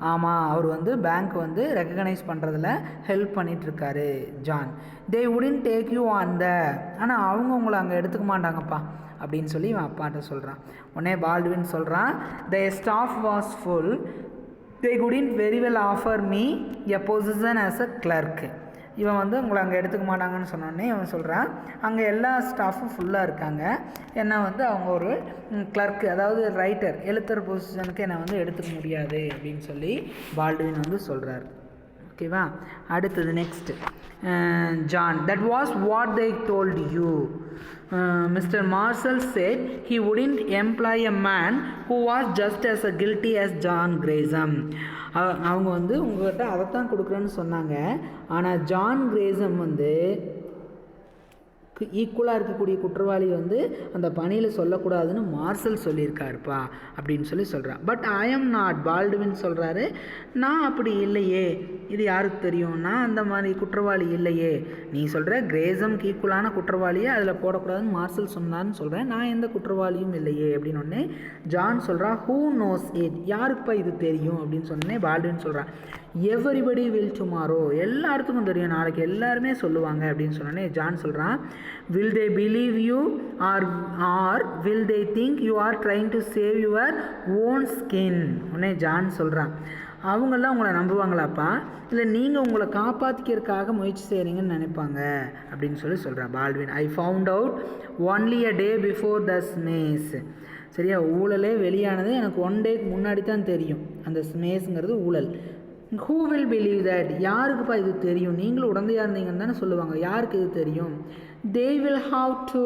ஆமாம், அவர் வந்து பேங்க் வந்து ரெக்கக்னைஸ் பண்ணுறதுல ஹெல்ப் பண்ணிகிட்ருக்காரு John. They wouldn't take you on the, ஆனால் அவங்க உங்களை அங்கே எடுத்துக்க மாட்டாங்கப்பா அப்படின்னு சொல்லி இவன் அப்பாட்ட சொல்கிறான். உடனே பால்டுவின் சொல்கிறான், the staff was full, they couldn't very well offer me a position as a clerk. இவன் வந்து உங்களை அங்கே எடுத்துக்க மாட்டாங்கன்னு சொன்னோடனே இவன் சொல்கிறான், அங்கே எல்லா ஸ்டாஃபும் ஃபுல்லாக இருக்காங்க, என்னை வந்து அவங்க ஒரு கிளர்க்கு, அதாவது ரைட்டர், எழுத்தர் பொசிஷனுக்கு என்னை வந்து எடுத்துக்க முடியாது அப்படின்னு சொல்லி பால்டுவின் வந்து சொல்கிறார். ஓகேவா? அடுத்தது next, John, that was what they told you. Mister Marshall said he wouldn't employ a man who was just as guilty as John Grayson. அவங்க வந்து உங்கள்கிட்ட அதைத்தான் கொடுக்குறேன்னு சொன்னாங்க, ஆனால் ஜான் கிரேசம் வந்து ஈக்குவலாக இருக்கக்கூடிய குற்றவாளி வந்து அந்த பணியில் சொல்லக்கூடாதுன்னு மார்ஷல் சொல்லியிருக்காருப்பா அப்படின்னு சொல்லி சொல்கிறான். But I am not, Baldwin சொல்கிறாரு, நான் அப்படி இல்லையே, இது யாருக்கு தெரியும், நான் அந்த மாதிரி குற்றவாளி இல்லையே, நீ சொல்கிற கிரேசம்க்கு ஈக்குவலான குற்றவாளியை அதில் போடக்கூடாதுன்னு மார்ஷல் சொன்னான்னு சொல்கிறேன், நான் எந்த குற்றவாளியும் இல்லையே அப்படின்னு ஒன்னே ஜான் சொல்கிறான், ஹூ நோஸ் இட், யாருக்குப்பா இது தெரியும் அப்படின்னு சொன்னே பால்டுவின் சொல்கிறான், எவரிபடி வில் டுமாரோ, எல்லாத்துக்கும் தெரியும், நாளைக்கு எல்லாருமே சொல்லுவாங்க அப்படின்னு சொன்னோன்னே ஜான் சொல்கிறான், will they believe you are will they think you are trying to save your own skin. உடனே ஜான் சொல்கிறான், அவங்கெல்லாம் உங்களை நம்புவாங்களாப்பா, இல்லை நீங்கள் உங்களை காப்பாற்றிக்கிறதுக்காக முயற்சி செய்கிறீங்கன்னு நினைப்பாங்க அப்படின்னு சொல்லி சொல்கிறான் Baldwin. I found out only a day before the smash. சரியா? ஊழலே வெளியானது எனக்கு 1 டேக்கு முன்னாடி தான் தெரியும், அந்த ஸ்மேஸுங்கிறது ஊழல். ஹூ வில் பிலீவ் தட், யாருக்குப்பா இது தெரியும், நீங்களும் உடந்தையாக இருந்தீங்கன்னு தானே சொல்லுவாங்க, யாருக்கு இது தெரியும், தே வில் ஹாவ் டு,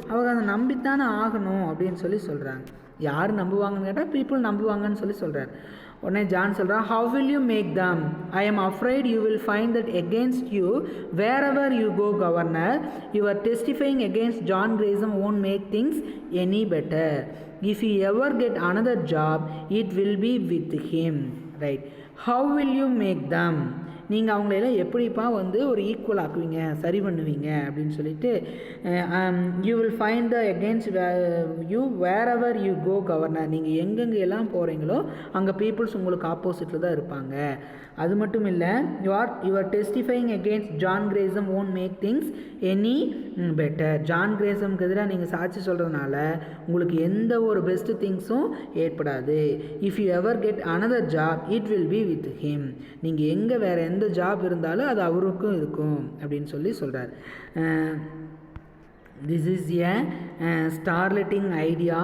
அவங்க அதை நம்பித்தானே ஆகணும் அப்படின்னு சொல்லி சொல்கிறாங்க. யார் நம்புவாங்கன்னு கேட்டால் பீப்புள் நம்புவாங்கன்னு சொல்லி சொல்கிறார். உடனே ஜான் சொல்கிறான், how will you make them, I am afraid you will find that against you wherever you go governor, your testifying against John Gresham won't make things any better, if you ever get another job it will be with him. Right, how will you make them, நீங்கள் அவங்களெல்லாம் எப்படிப்பா வந்து ஒரு ஈக்குவல் ஆக்குவீங்க, சரி பண்ணுவீங்க அப்படின்னு சொல்லிட்டு, you will find the against you wherever you go governor, நீங்கள் எங்கெங்கே எல்லாம் போகிறீங்களோ அங்கே பீப்புள்ஸ் உங்களுக்கு ஆப்போசிட்டில் தான் இருப்பாங்க. அது மட்டும் இல்லை, your testifying against John Gresham won't make things any better, John கிரேசம்க்கு எதிராக நீங்கள் சாட்சி சொல்கிறதுனால உங்களுக்கு எந்த ஒரு பெஸ்ட்டு திங்ஸும் ஏற்படாது. If you ever get another job it will be with him, நீங்கள் எங்கே வேறு எந்த எந்த ஜாப் இருந்தாலும் அது அவருக்கும் இருக்கும் அப்படின்னு சொல்லி சொல்கிறார். This is a startling idea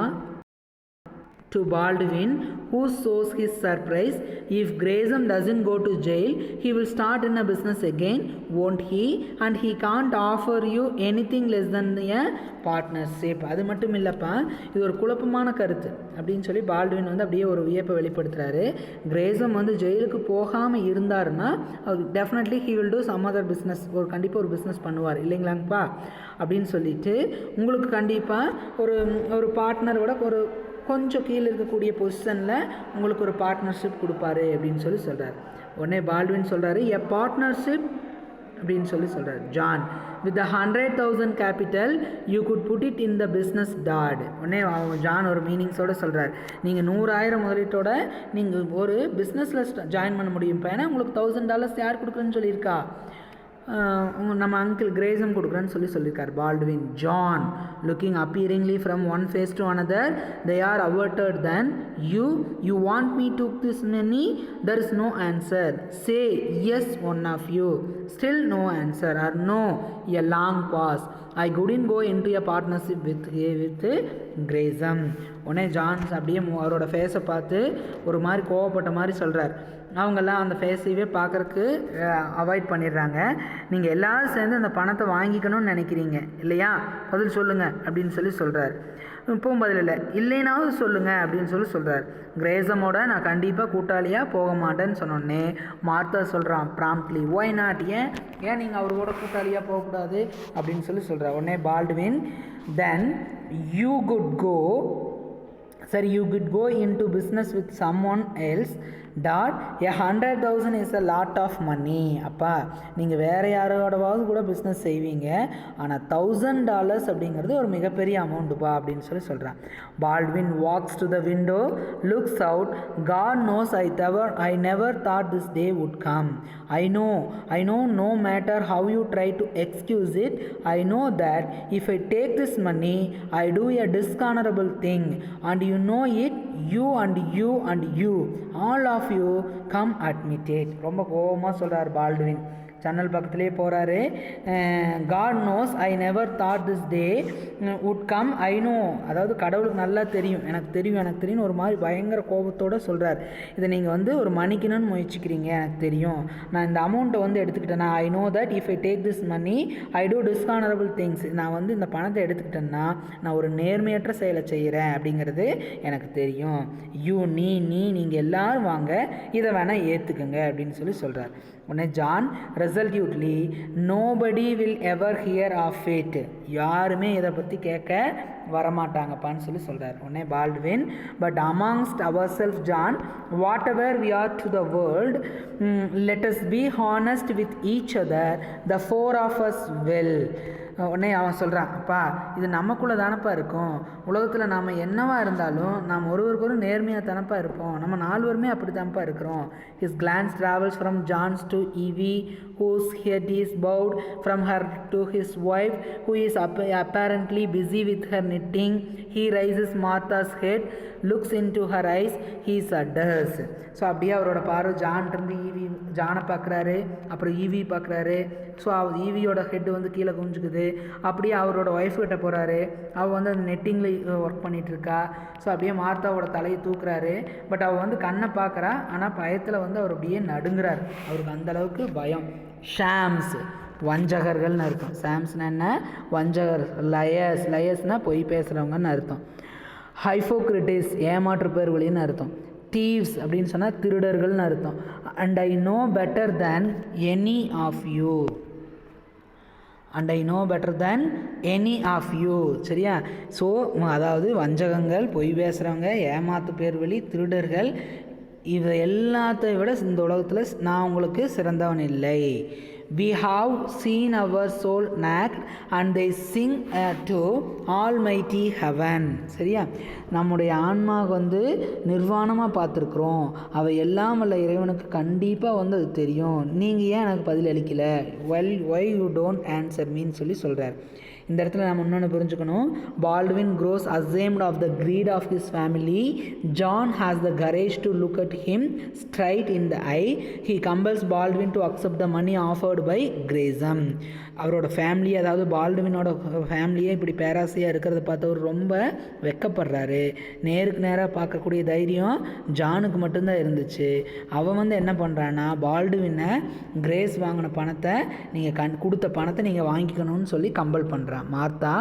to Baldwin, who shows his surprise. If Grayson doesn't go to jail, he will start in a business again, won't he? And he can't offer you anything less than a partnership. அது மட்டும் இல்லைப்பா, இது ஒரு குழப்பமான கருத்து அப்படின்னு சொல்லி பால்ட்வின் வந்து அப்படியே ஒரு வியப்பை வெளிப்படுத்துகிறாரு. கிரேசம் வந்து ஜெயிலுக்கு போகாமல் இருந்தாருன்னா definitely he will do some other business, கண்டிப்பாக ஒரு பிஸ்னஸ் பண்ணுவார் இல்லைங்களாங்கப்பா அப்படின்னு சொல்லிட்டு உங்களுக்கு கண்டிப்பாக ஒரு பார்ட்னரோட கொஞ்சம் கீழே இருக்கக்கூடிய பொசிஷனில் உங்களுக்கு ஒரு பார்ட்னர்ஷிப் கொடுப்பாரு அப்படின்னு சொல்லி சொல்கிறார். உடனே பால்ட்வின் சொல்கிறாரு, எ பார்ட்னர்ஷிப் அப்படின்னு சொல்லி சொல்கிறார். John, with 100,000 capital you could put it in the business dad. உடனே ஜான் ஒரு மீனிங்ஸோடு சொல்கிறார், நீங்கள் 100,000 முதலீட்டோட நீங்கள் ஒரு பிஸ்னஸில் ஜாயின் பண்ண முடியும். இப்போ ஏன்னா உங்களுக்கு $1,000 யார் கொடுக்குறேன்னு சொல்லியிருக்கா? நம்ம அங்கிள் கிரேசம் கொடுக்குறேன்னு சொல்லியிருக்கார் Baldwin. John, looking appealingly from one face to another, they are averted then you want me to this many, there is no answer. Say yes one of you, still no answer, or no, a long pause. I couldn't go into a partnership with Grayson. உடனே ஜான்ஸ் அப்படியே அவரோட ஃபேஸை பார்த்து ஒரு மாதிரி கோவப்பட்ட மாதிரி சொல்கிறார். அவங்கெல்லாம் அந்த ஃபேஸையே பார்க்குறக்கு அவாய்ட் பண்ணிடுறாங்க. நீங்கள் எல்லோரும் சேர்ந்து அந்த பணத்தை வாங்கிக்கணும்னு நினைக்கிறீங்க இல்லையா? பதில் சொல்லுங்கள் அப்படின்னு சொல்கிறார். இப்போவும் பதில் இல்லை, இல்லைனாவது சொல்லுங்கள் அப்படின்னு சொல்கிறார். கிரேசமோட நான் கண்டிப்பாக கூட்டாளியாக போக மாட்டேன்னு சொன்னோடனே மார்த்தா சொல்கிறான் ப்ராம்ப்ட்லி, ஒய் நாட், ஏன் நீங்கள் அவரோட கூட்டாளியாக போகக்கூடாது அப்படின்னு சொல்கிறார். உடனே Baldwin, then you good go into business with someone else. $100,000 is a lot of money. அப்பா நீங்கள் வேறு யாரோடவாவது கூட பிஸ்னஸ் செய்வீங்க, ஆனால் $1,000 அப்படிங்கிறது ஒரு மிகப்பெரிய அமௌண்ட்டுப்பா அப்படின்னு சொல்கிறான். Baldwin walks to the window, looks out. God knows I never thought this day would come. I know no matter how you try to excuse it, I know that if I take this money, I do a dishonorable thing, and you know it. You and you all of you come admit it. ரொம்ப கோபமாக சொல்கிறார் பால்ட்வின். ஜன்னல் பக்கத்துலேயே போகிறாரு. God knows I never thought this day would come. I know, அதாவது கடவுளுக்கு நல்லா தெரியும், எனக்கு தெரியும் ஒரு மாதிரி பயங்கர கோபத்தோடு சொல்கிறார். இதை நீங்கள் வந்து ஒரு மன்னிக்கணும்னு முயற்சிக்கிறீங்க, எனக்கு தெரியும். நான் இந்த அமௌண்ட்டை வந்து எடுத்துக்கிட்டேன்னா, I know that if I take this money I do dishonourable things. நான் வந்து இந்த பணத்தை எடுத்துக்கிட்டேன்னா நான் ஒரு நேர்மையற்ற செயலை செய்கிறேன் அப்படிங்கிறது எனக்கு தெரியும். நீங்கள் எல்லோரும் வாங்க, இதை வேணால் ஏற்றுக்குங்க அப்படின்னு சொல்கிறார். உடனே John, resolutely, nobody will ever hear of it. யாருமே இதை பற்றி கேட்க வரமாட்டாங்கப்பான்னு சொல்கிறார். உடனே Baldwin, but amongst ourselves John, whatever we are to the world, let us be honest with each other, the four of us will. உடனே அவன் சொல்கிறான், அப்பா இது நமக்குள்ளே தானப்பா இருக்கும், உலகத்தில் நாம் என்னவா இருந்தாலும் நாம் ஒருவருக்கு நேர்மையாக தானப்பா இருப்போம், நம்ம 4 பேருமே அப்படி தான்ப்பா இருக்கிறோம். His glance travels from John's to Evie, whose head is bowed, from her to his wife, who is apparently busy with her knitting. He raises Martha's head, looks into her eyes, he shudders. So அப்படியே அவரோட பார்வை ஜான்கிட்டருந்து ஜானை பார்க்குறாரு, அப்புறம் ஈவி பார்க்குறாரு. ஸோ ஈவியோட ஹெட்டு வந்து கீழே குஞ்சுக்குது. அப்படியே அவரோட ஒய்ஃப் கிட்ட போகிறாரு, அவள் வந்து அந்த நெட்டிங்கில் ஒர்க் பண்ணிகிட்ருக்கா. ஸோ அப்படியே மார்த்தாவோட தலையை தூக்குறாரு. பட் அவள் வந்து கண்ணை பார்க்குறா, ஆனால் பயத்தில் வந்து அவர் அப்படியே நடுங்கிறார். அவருக்கு அந்தளவுக்கு பயம். ஷாம்ஸ், வஞ்சகர்கள்னு அர்த்தம். சாம்ஸ்னா என்ன? வஞ்சகர். லயர்ஸ்னால் பொய் பேசுகிறவங்கன்னு அர்த்தம். ஹைஃபோக்ரிட்டிஸ், ஏமாற்று பேர் வழின்னு அர்த்தம். தீவ்ஸ் அப்படின்னு சொன்னால் திருடர்கள்னு அர்த்தம். And I know better than any of you. சரியா? ஸோ அதாவது வஞ்சகங்கள், பொய் பேசுகிறவங்க, ஏமாத்து பேர் வழி, திருடர்கள், இவை எல்லாத்தையும் விட இந்த உலகத்தில் நான் உங்களுக்கு சிறந்தவன் இல்லை. We have seen our soul naked and they sing to Almighty heaven. சரியா? நம்முடைய ஆன்மா வந்து நிர்வாணமாக பார்த்துருக்குறோம், அவை எல்லாம் வல்ல இறைவனுக்கு கண்டிப்பாக வந்து அது தெரியும். நீங்கள் ஏன் எனக்கு பதில் அளிக்கலை? why you don't answer meன்னு சொல்கிறார். இந்த இடத்துல நம்ம இன்னொன்று புரிஞ்சுக்கணும். Baldwin grows ashamed of the greed of his family. John has the courage to look at him straight in the eye. He compels Baldwin to accept the money offered by Gresham. அவரோட ஃபேமிலி, அதாவது பால்ட்வினோட ஃபேமிலியே இப்படி பேராசையாக இருக்கிறத பார்த்து அவர் ரொம்ப வெக்கப்படுறாரு. நேருக்கு நேராக பார்க்கக்கூடிய தைரியம் ஜானுக்கு மட்டும்தான் இருந்துச்சு. அவன் வந்து என்ன பண்ணுறான்னா, பால்ட்வினை கிரேஸ் வாங்கின பணத்தை நீங்கள் கொடுத்த பணத்தை நீங்கள் வாங்கிக்கணும்னு சொல்லி கம்பல் பண்ணுறான். மார்த்தா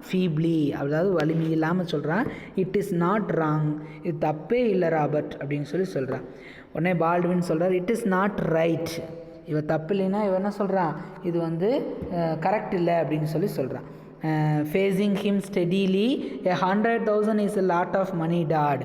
ஃபீப்ளி, அதாவது வலிமை இல்லாமல் சொல்கிறான், இட் இஸ் நாட் ராங், இது தப்பே இல்லை ராபர்ட் அப்படின்னு சொல்கிறான். உடனே பால்ட்வின் சொல்கிறார், இட் இஸ் நாட் ரைட், இவன் தப்பு இல்லைன்னா இவன் என்ன சொல்கிறான், இது வந்து கரெக்ட் இல்லை அப்படின்னு சொல்கிறான். Facing him steadily, 100,000 is a lot of money dad.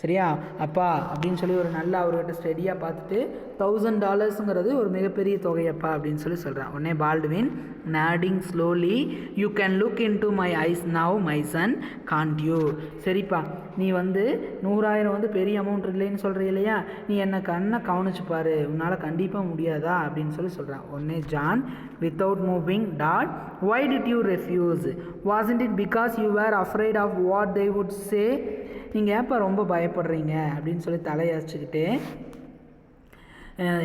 சரியா அப்பா அப்படின்னு சொல்லி ஒரு நல்ல அவர்கிட்ட ஸ்டெடியாக பார்த்துட்டு $1,000 ஒரு மிகப்பெரிய தொகையப்பா அப்படின்னு சொல்கிறான். உடனே Baldwin nodding slowly, you can look into my eyes now my son, can't you. சரிப்பா, நீ வந்து 100,000 வந்து பெரிய அமௌண்ட் இல்லைன்னு சொல்கிற இல்லையா, நீ என்னை கண்ணை கவனிச்சுப்பாரு, உன்னால் கண்டிப்பாக முடியாதா அப்படின்னு சொல்கிறான். உடனே John without moving, dad, why did you refuse? Wasn't it because you were afraid of what they would say? நீங்கள் ஏப்பா ரொம்ப பயப்படுறீங்க அப்படின்னு சொல்லி தலையரைச்சிக்கிட்டு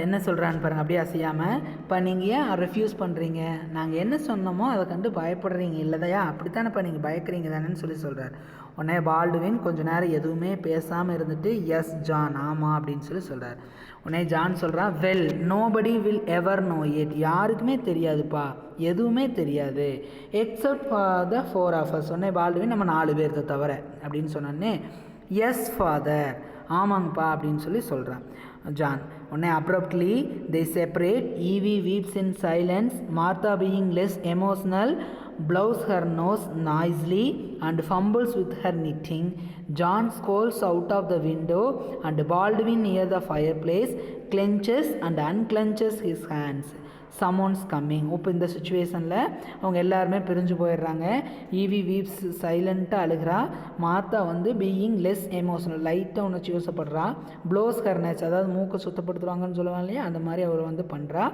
என்ன சொல்கிறான்னு பாருங்கள். அப்படியே அசையாமல், இப்போ நீங்கள் ஏன் ரெஃப்யூஸ் பண்ணுறீங்க, நாங்கள் என்ன சொன்னோமோ அதை கண்டு பயப்படுறீங்க இல்லையா, அப்படித்தானேப்பா நீங்கள் பயக்கிறீங்க தானேன்னு சொல்கிறார். உடனே பால்ட்வின் கொஞ்சம் நேரம் எதுவுமே பேசாமல் இருந்துட்டு, எஸ் ஜான், ஆமாம் அப்படின்னு சொல்கிறார். உடனே ஜான் சொல்கிறான், well nobody will ever know it, யாருக்குமே தெரியாதுப்பா, எதுவுமே தெரியாது, except for the 4 of us. உடனே பால்ட்வின், நம்ம 4 பேர்த்த தவிர அப்படின்னு சொன்னோன்னே, எஸ் ஃபாதர், ஆமாங்கப்பா அப்படின்னு சொல்கிறான் ஜான். உடனே abruptly they separate. Evie weeps in silence. Martha, being less emotional, blows her nose noisily and fumbles with her knitting. John scolds out of the window and Baldwin, near the fireplace, clenches and unclenches his hands. someone's coming. இப்போ இந்த சுச்சுவேஷனில் அவங்க எல்லாருமே பிரிஞ்சு போயிடுறாங்க. ஈவி வீப்ஸ் சைலண்ட்டாக அழுகிறா. மார்த்தா வந்து பீயிங் லெஸ் எமோஷனல், லைட்டாக உணர்ச்சி யோசப்படுறா. ப்ளோஸ் கர்னேஜ், அதாவது மூக்கை சுத்தப்படுத்துவாங்கன்னு சொல்லுவாங்க இல்லையா, அந்த மாதிரி அவர் வந்து பண்ணுறா.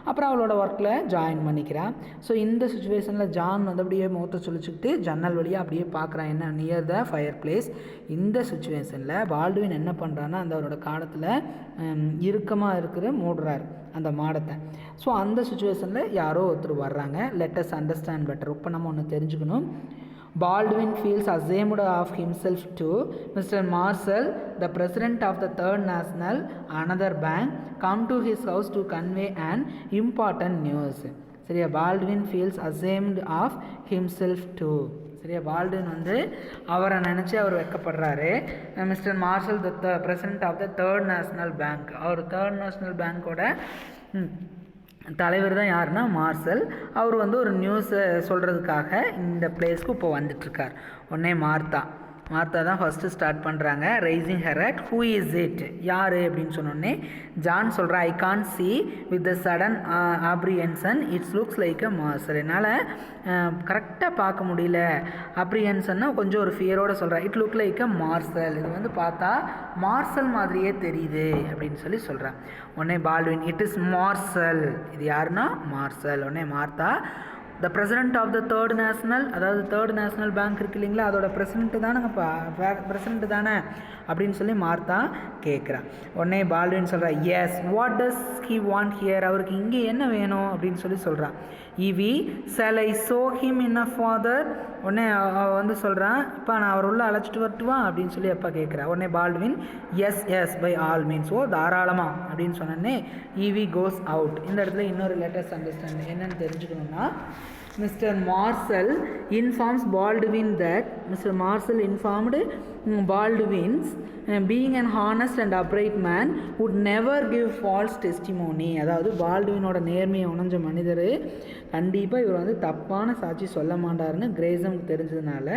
அப்புறம் அவளோட ஒர்க்கில் ஜாயின் பண்ணிக்கிறா. ஸோ இந்த சுச்சுவேஷனில் ஜான் வந்து அப்படியே முகத்தை சுழிச்சுக்கிட்டு ஜன்னல் வழியாக அப்படியே பார்க்குறான், என்ன நியர் த ஃபயர் பிளேஸ். இந்த சுச்சுவேஷனில் பால்ட்வின் என்ன பண்ணுறான்னா, அந்த அவரோட காலத்தில் இறுக்கமாக மூடுறாரு அந்த மாடத்தை. ஸோ அந்த சுச்சுவேஷனில் யாரோ ஒருத்தர் வர்றாங்க. Let us understand better. இப்போ நம்ம ஒன்று தெரிஞ்சுக்கணும். Baldwin feels ashamed of himself too. Mr. Marshall, the president of the Third National, another bank, come to his house to convey an important news. சரியா, Baldwin feels ashamed of himself too. சரியா, பால்ட்வின் வந்து அவரை நினச்சி அவர் வெக்கப்படுறாரு. Mister Marshall, the president of the third national bank, அவர் தேர்ட் நேஷ்னல் பேங்க்கோட தலைவர் தான் யாருன்னா மார்ஷல். அவர் வந்து ஒரு நியூஸை சொல்கிறதுக்காக இந்த பிளேஸ்க்கு இப்போ வந்துட்டுருக்கார். உடனே மார்த்தா தான் ஃபஸ்ட்டு ஸ்டார்ட் பண்ணுறாங்க. Rising her at, who is it, யார் அப்படின்னு சொன்னோடனே ஜான் சொல்கிறா, I can see with the sudden apprehension, it's looks like a Marshall. என்னால் கரெக்டாக பார்க்க முடியல. ஆப்ரிஹென்சன்னா கொஞ்சம் ஒரு ஃபியரோடு சொல்கிறா. It look like a Marshall, இது வந்து பார்த்தா மார்ஷல் மாதிரியே தெரியுது அப்படின்னு சொல்கிறேன். உடனே பால்ட்வின், இட் இஸ் மார்ஷல், இது யாருன்னா மார்ஷல். உடனே Martha, the president of the third national, அதாவது தேர்ட் நேஷ்னல் பேங்க் இருக்குது இல்லைங்களா, அதோட பிரசிடென்ட்டு தானேங்கப்பா, பிரசிடென்ட் தானே அப்படின்னு சொல்லி மார்த்தா கேட்குறான். உடனே பால்ட்வின் சொல்கிறா, yes, what does he want here, அவருக்கு இங்கே என்ன வேணும் அப்படின்னு சொல்கிறான். Evie shall I show him in a father. உடனே வந்து சொல்கிறான், அப்பா நான் அவர் உள்ள அழைச்சிட்டு வரட்டுவா அப்படின்னு சொல்லி அப்பா கேட்குறா. உடனே Baldwin, yes yes by all means, oh தாராளமாக அப்படின்னு சொன்னோடனே ஈவி கோஸ் அவுட். இந்த இடத்துல இன்னொரு லேட்டஸ்ட் அண்டர்ஸ்டாண்டிங் என்னென்னு தெரிஞ்சுக்கணுன்னா, Mr. Marshall informs Baldwin that Mr. Marshall informed Baldwin's being an honest and upright man would never give false testimony. அதாவது பால்ட்வினோட நேர்மையை உணர்ந்த மனிதர் கண்டிப்பாக இவர் வந்து தப்பான சாட்சி சொல்ல மாட்டாருன்னு கிரேசம்க்கு தெரிஞ்சதுனால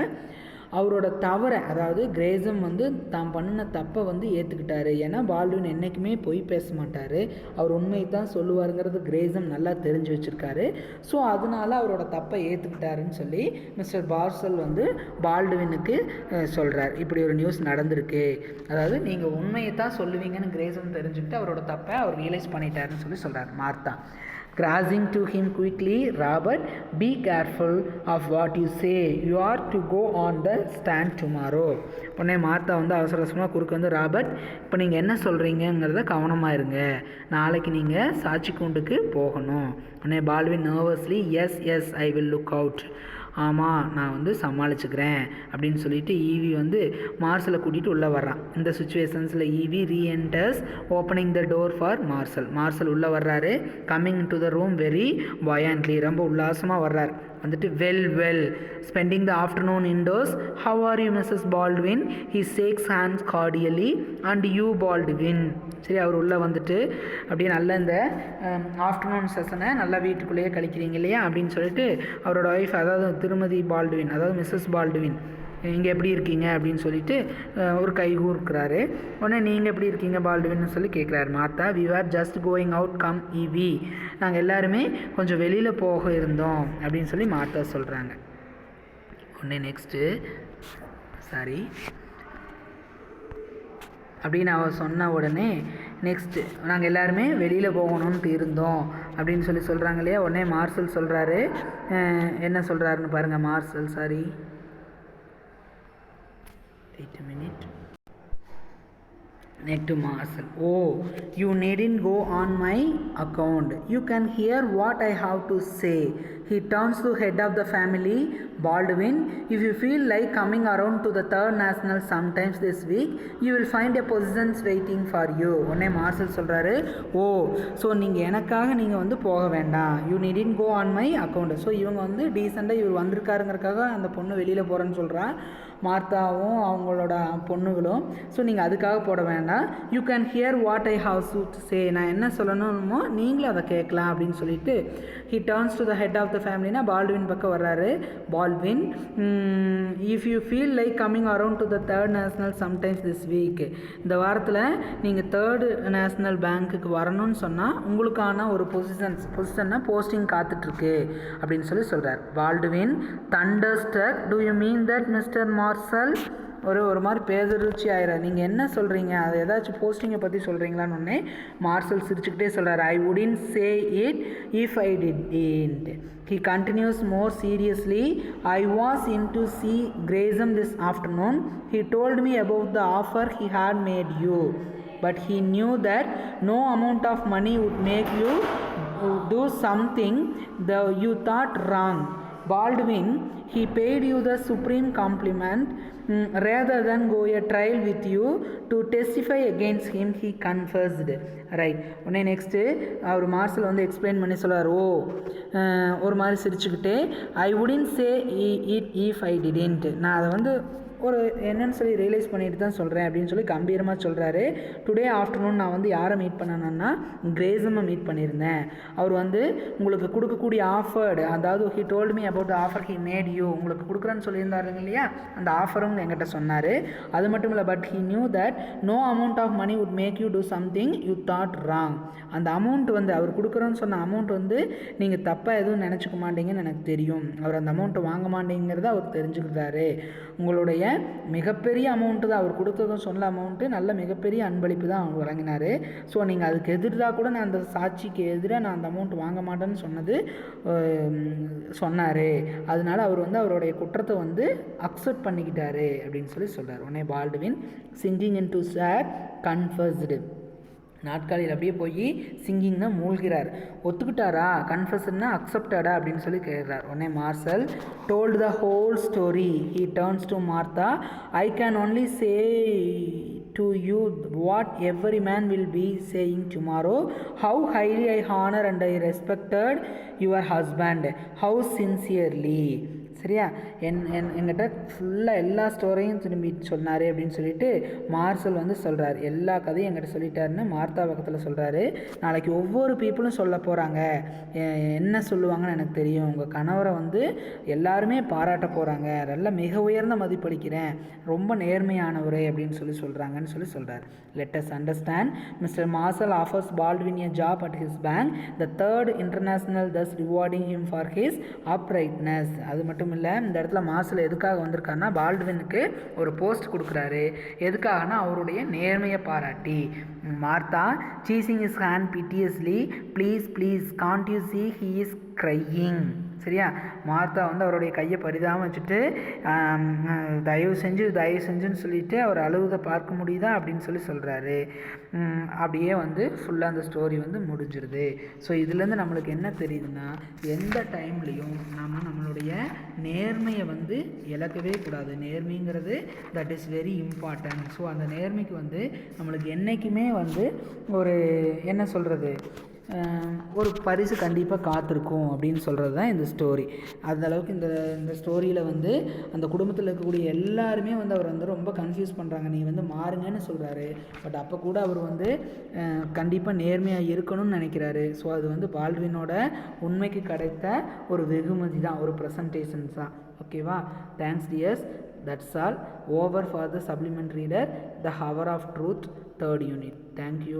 அவரோட தவறை, அதாவது கிரேசம் வந்து தான் பண்ணின தப்பை வந்து ஏற்றுக்கிட்டாரு. ஏன்னா பால்ட்வின் என்றைக்குமே பொய் பேச மாட்டார், அவர் உண்மையை தான் சொல்லுவாருங்கிறது கிரேசம் நல்லா தெரிஞ்சு வச்சுருக்காரு. ஸோ அதனால் அவரோட தப்பை ஏற்றுக்கிட்டாருன்னு சொல்லி மிஸ்டர் மார்ஷல் வந்து பால்ட்வினுக்கு சொல்கிறார், இப்படி ஒரு நியூஸ் நடந்திருக்கு, அதாவது நீங்கள் உண்மையை தான் சொல்லுவீங்கன்னு கிரேசம் தெரிஞ்சுக்கிட்டு அவரோட தப்பை அவர் ரியலைஸ் பண்ணிட்டாருன்னு சொல்லி சொல்கிறார் Martha. Grasping to him quickly, Robert, be careful of what you say. You are to go on the stand tomorrow. உடனே மார்த்தா வந்து அவசர அவசரமாக குறுக்க வந்து, ராபர்ட், இப்போ நீங்கள் என்ன சொல்கிறீங்கிறத கவனமாக இருங்க, நாளைக்கு நீங்கள் சாட்சி கூண்டுக்கு போகணும். உடனே Baldwin nervously, yes yes I will look out. ஆமாம், நான் வந்து சமாளிச்சுக்கிறேன் அப்படின்னு சொல்லிட்டு ஈவி வந்து மார்சலை கூட்டிகிட்டு உள்ளே வர்றான். இந்த சுச்சுவேஷன்ஸில் Evie reenters opening the door for Marshall உள்ளே வர்றாரு. Coming to the room very buoyantly, ரொம்ப உல்லாசமாக வர்றார். வந்துட்டு well spending the afternoon indoors. How are you Mrs Baldwin? He shakes hands cordially. And you Baldwin. சரி, அவர் உள்ளே வந்துட்டு அப்படியே நல்ல இந்த ஆஃப்டர்நூன் செஷனை நல்லா வீட்டுக்குள்ளேயே கழிக்கிறீங்க இல்லையா அப்படின்னு சொல்லிட்டு அவரோட ஒய்ஃப், அதாவது திருமதி பால்ட்வின், அதாவது மிஸ்ஸஸ் பால்ட்வின், இங்கே எப்படி இருக்கீங்க அப்படின்னு சொல்லிட்டு ஒரு கைகூர்க்கிறாரு. உடனே நீங்கள் எப்படி இருக்கீங்க பால்ட்வின்னு சொல்லி கேட்குறாரு Martha. We are just going out come Evie. நாங்கள் எல்லாருமே கொஞ்சம் வெளியில் போக இருந்தோம் அப்படின்னு சொல்லி மார்த்தா சொல்கிறாங்க. உடனே நெக்ஸ்ட்டு அப்படின்னு அவள் சொன்ன உடனே நெக்ஸ்ட்டு நாங்கள் எல்லாருமே வெளியில் போகணுன்ட்டு இருந்தோம் அப்படின்னு சொல்லி சொல்கிறாங்க இல்லையா. உடனே மார்சல் சொல்கிறாரு, என்ன சொல்கிறாருன்னு பாருங்கள். Marshall wait a minute. Next to Marcel. Oh, you needn't go on my account. You can hear what I have to say. He turns to head of the family, Baldwin. If you feel like coming around to the third national sometimes this week, you will find a positions waiting for you. உடனே மார்சல் சொல்கிறாரு, ஓ, ஸோ நீங்கள் எனக்காக நீங்கள் வந்து போக வேண்டாம். You needn't go on my account. So இவங்க வந்து டீசெண்டாக இவர் வந்திருக்காருங்கிறக்காக அந்த பொண்ணு வெளியில் போகிறேன்னு சொல்கிறா, மார்த்தாவும் அவங்களோட பொண்ணுகளும். ஸோ நீங்கள் அதுக்காக போட வேண்டாம். You can hear what I have to say. நான் என்ன சொல்லணுமோ நீங்களும் அதை கேட்கலாம் அப்படின்னு சொல்லிட்டு he turns to the head of the ஃபேமிலினா பால்ட்வின் பக்கம் வர்றாரு. Baldwin, if you feel like coming around to the third national sometimes this week. இந்த வாரத்தில் நீங்கள் தேர்டு நேஷ்னல் பேங்க்குக்கு வரணும்னு சொன்னால் உங்களுக்கான ஒரு பொசிஷன்னா போஸ்டிங் காத்துட்ருக்கு அப்படின்னு சொல்லி சொல்கிறார். Baldwin thunderstruck, do you mean that mister Marshall? ஒரு மாதிரி பேதருச்சி ஆயிரம். நீங்கள் என்ன சொல்கிறீங்க, அது ஏதாச்சும் போஸ்டிங்கை பற்றி சொல்கிறீங்களான்னு ஒன்னே மார்சல் சிரிச்சுக்கிட்டே சொல்கிறார். I wouldn't say it if I did. He continues more seriously. I was in to see Grayson this afternoon. He told me about the offer he had made you. But he knew that no amount of money would make you do something that you thought wrong. Baldwin, he paid you the supreme compliment. Rather than go a trial with you to testify against him, he confessed. ரைட். உடனே நெக்ஸ்ட்டு அவர் மார்சல் வந்து எக்ஸ்பிளைன் பண்ணி சொல்கிறார். ஓ, ஒரு மாதிரி சிரிச்சுக்கிட்டே, I wouldn't say it if I didn't. நான் அதை வந்து ஒரு என்னன்னு சொல்லி ரியலைஸ் பண்ணிட்டு தான் சொல்கிறேன் அப்படின்னு சொல்லி கம்பீரமாக சொல்கிறாரு. டுடே ஆஃப்டர்நூன் நான் வந்து யாரை மீட் பண்ணேன்னா கிரேசமை மீட் பண்ணியிருந்தேன். அவர் வந்து உங்களுக்கு கொடுக்கக்கூடிய ஆஃபர்டு, அதாவது he told me about the offer he made you, உங்களுக்கு கொடுக்குறேன்னு சொல்லியிருந்தாருங்க இல்லையா, அந்த ஆஃபரும் என்கிட்ட சொன்னார். அது மட்டும் இல்லை, but he knew that no amount of money would make you do something you thought wrong. அந்த அமௌண்ட் வந்து அவர் கொடுக்குறோன்னு சொன்ன அமௌண்ட் வந்து நீங்கள் தப்பாக எதுவும் நினச்சிக்க மாட்டீங்கன்னு எனக்கு தெரியும். அவர் அந்த அமௌண்ட்டை வாங்க மாட்டேங்கிறத அவர் தெரிஞ்சுக்கிட்டாரு. உங்களுடைய மிகப்பெரிய அமௌண்ட்டு தான் அவர் கொடுத்ததும் சொன்ன அமௌண்ட்டு, நல்ல மிகப்பெரிய அன்பளிப்பு தான் அவங்க வழங்கினார். ஸோ நீங்கள் அதுக்கு எதிராக கூட நான் அந்த சாட்சிக்கு எதிராக நான் அந்த அமௌண்ட் வாங்க மாட்டேன்னு சொன்னார். அதனால அவர் வந்து அவருடைய குற்றத்தை வந்து அக்செப்ட் பண்ணிக்கிட்டாரு அப்படின்னு சொல்லி சொல்கிறார். உடனே பால்ட்வின் சிங்கிங் இன் டு சேர் கன்ஃபஸ்டு, நாட்காலியில் அப்படியே போய் சிங்கிங்னா மூழ்கிறார். ஒத்துக்கிட்டாரா, கன்ஃபெஷன்னா அக்செப்டடா அப்படின்னு சொல்லி கேட்குறார். உடனே Marshall told the whole story. He turns to Martha. I can only say to you what every man will be saying tomorrow, how highly I honor and I respected your husband, how sincerely. சரியா, என்கிட்ட ஃபுல்லாக எல்லா ஸ்டோரியும் திரும்பி சொன்னார் அப்படின்னு சொல்லிட்டு மார்சல் வந்து சொல்கிறார். எல்லா கதையும் என்கிட்ட சொல்லிட்டாருன்னு மார்த்தா பக்கத்தில் சொல்கிறாரு. நாளைக்கு ஒவ்வொரு பீப்புளும் சொல்ல போகிறாங்க, என்ன சொல்லுவாங்கன்னு எனக்கு தெரியும். உங்கள் கணவரை வந்து எல்லாருமே பாராட்ட போகிறாங்க, நல்ல மிக உயர்ந்த மதிப்பளிக்கிறேன், ரொம்ப நேர்மையானவரே அப்படின்னு சொல்லி சொல்கிறாங்கன்னு சொல்லி சொல்கிறார். Let us understand. Mr. Marshall offers Baldwin a job at his bank, the third international, thus rewarding him for his uprightness. அது மட்டும் மட்டும் இல்லை, இந்த இடத்துல மார்சல் எதுக்காக வந்திருக்காருன்னா பால்ட்வினுக்கு ஒரு போஸ்ட் கொடுக்குறாரு. எதுக்காகனா அவருடைய நேர்மையை பாராட்டி. Martha seizing his hand piteously, please please can't you see he is crying. சரியா, மார்த்தா வந்து அவருடைய கையை பரிதாமல் வச்சுட்டு தயவு செஞ்சுன்னு சொல்லிட்டு அவர் அழுவதை பார்க்க முடியுதா அப்படின்னு சொல்கிறாரு. அப்படியே வந்து ஃபுல்லாக அந்த ஸ்டோரி வந்து முடிஞ்சிருது. ஸோ இதுலேருந்து நம்மளுக்கு என்ன தெரியுதுன்னா, எந்த டைம்லேயும் நம்மளுடைய நேர்மையை வந்து இழக்கவே கூடாது. நேர்மைங்கிறது that is very important. So அந்த நேர்மைக்கு வந்து நம்மளுக்கு என்றைக்குமே வந்து ஒரு என்ன சொல்கிறது, ஒரு பரிசு கண்டிப்பாக காத்திருக்கும் அப்படின்னு சொல்கிறது தான் இந்த ஸ்டோரி. அந்தளவுக்கு இந்த ஸ்டோரியில் வந்து அந்த குடும்பத்தில் இருக்கக்கூடிய எல்லாருமே வந்து அவர் வந்து ரொம்ப கன்ஃபியூஸ் பண்ணுறாங்க. நீ வந்து மாறுங்கன்னு சொல்கிறாரு, பட் அப்போ கூட அவர் வந்து கண்டிப்பாக நேர்மையாக இருக்கணும்னு நினைக்கிறாரு. ஸோ அது வந்து பால்ட்வினோட உண்மைக்கு கிடைத்த ஒரு வெகுமதி தான், ஒரு ப்ரெசன்டேஷன்ஸ் தான். ஓகேவா, thanks dears. That's all over for the supplement reader the hour of truth 3rd unit. Thank you.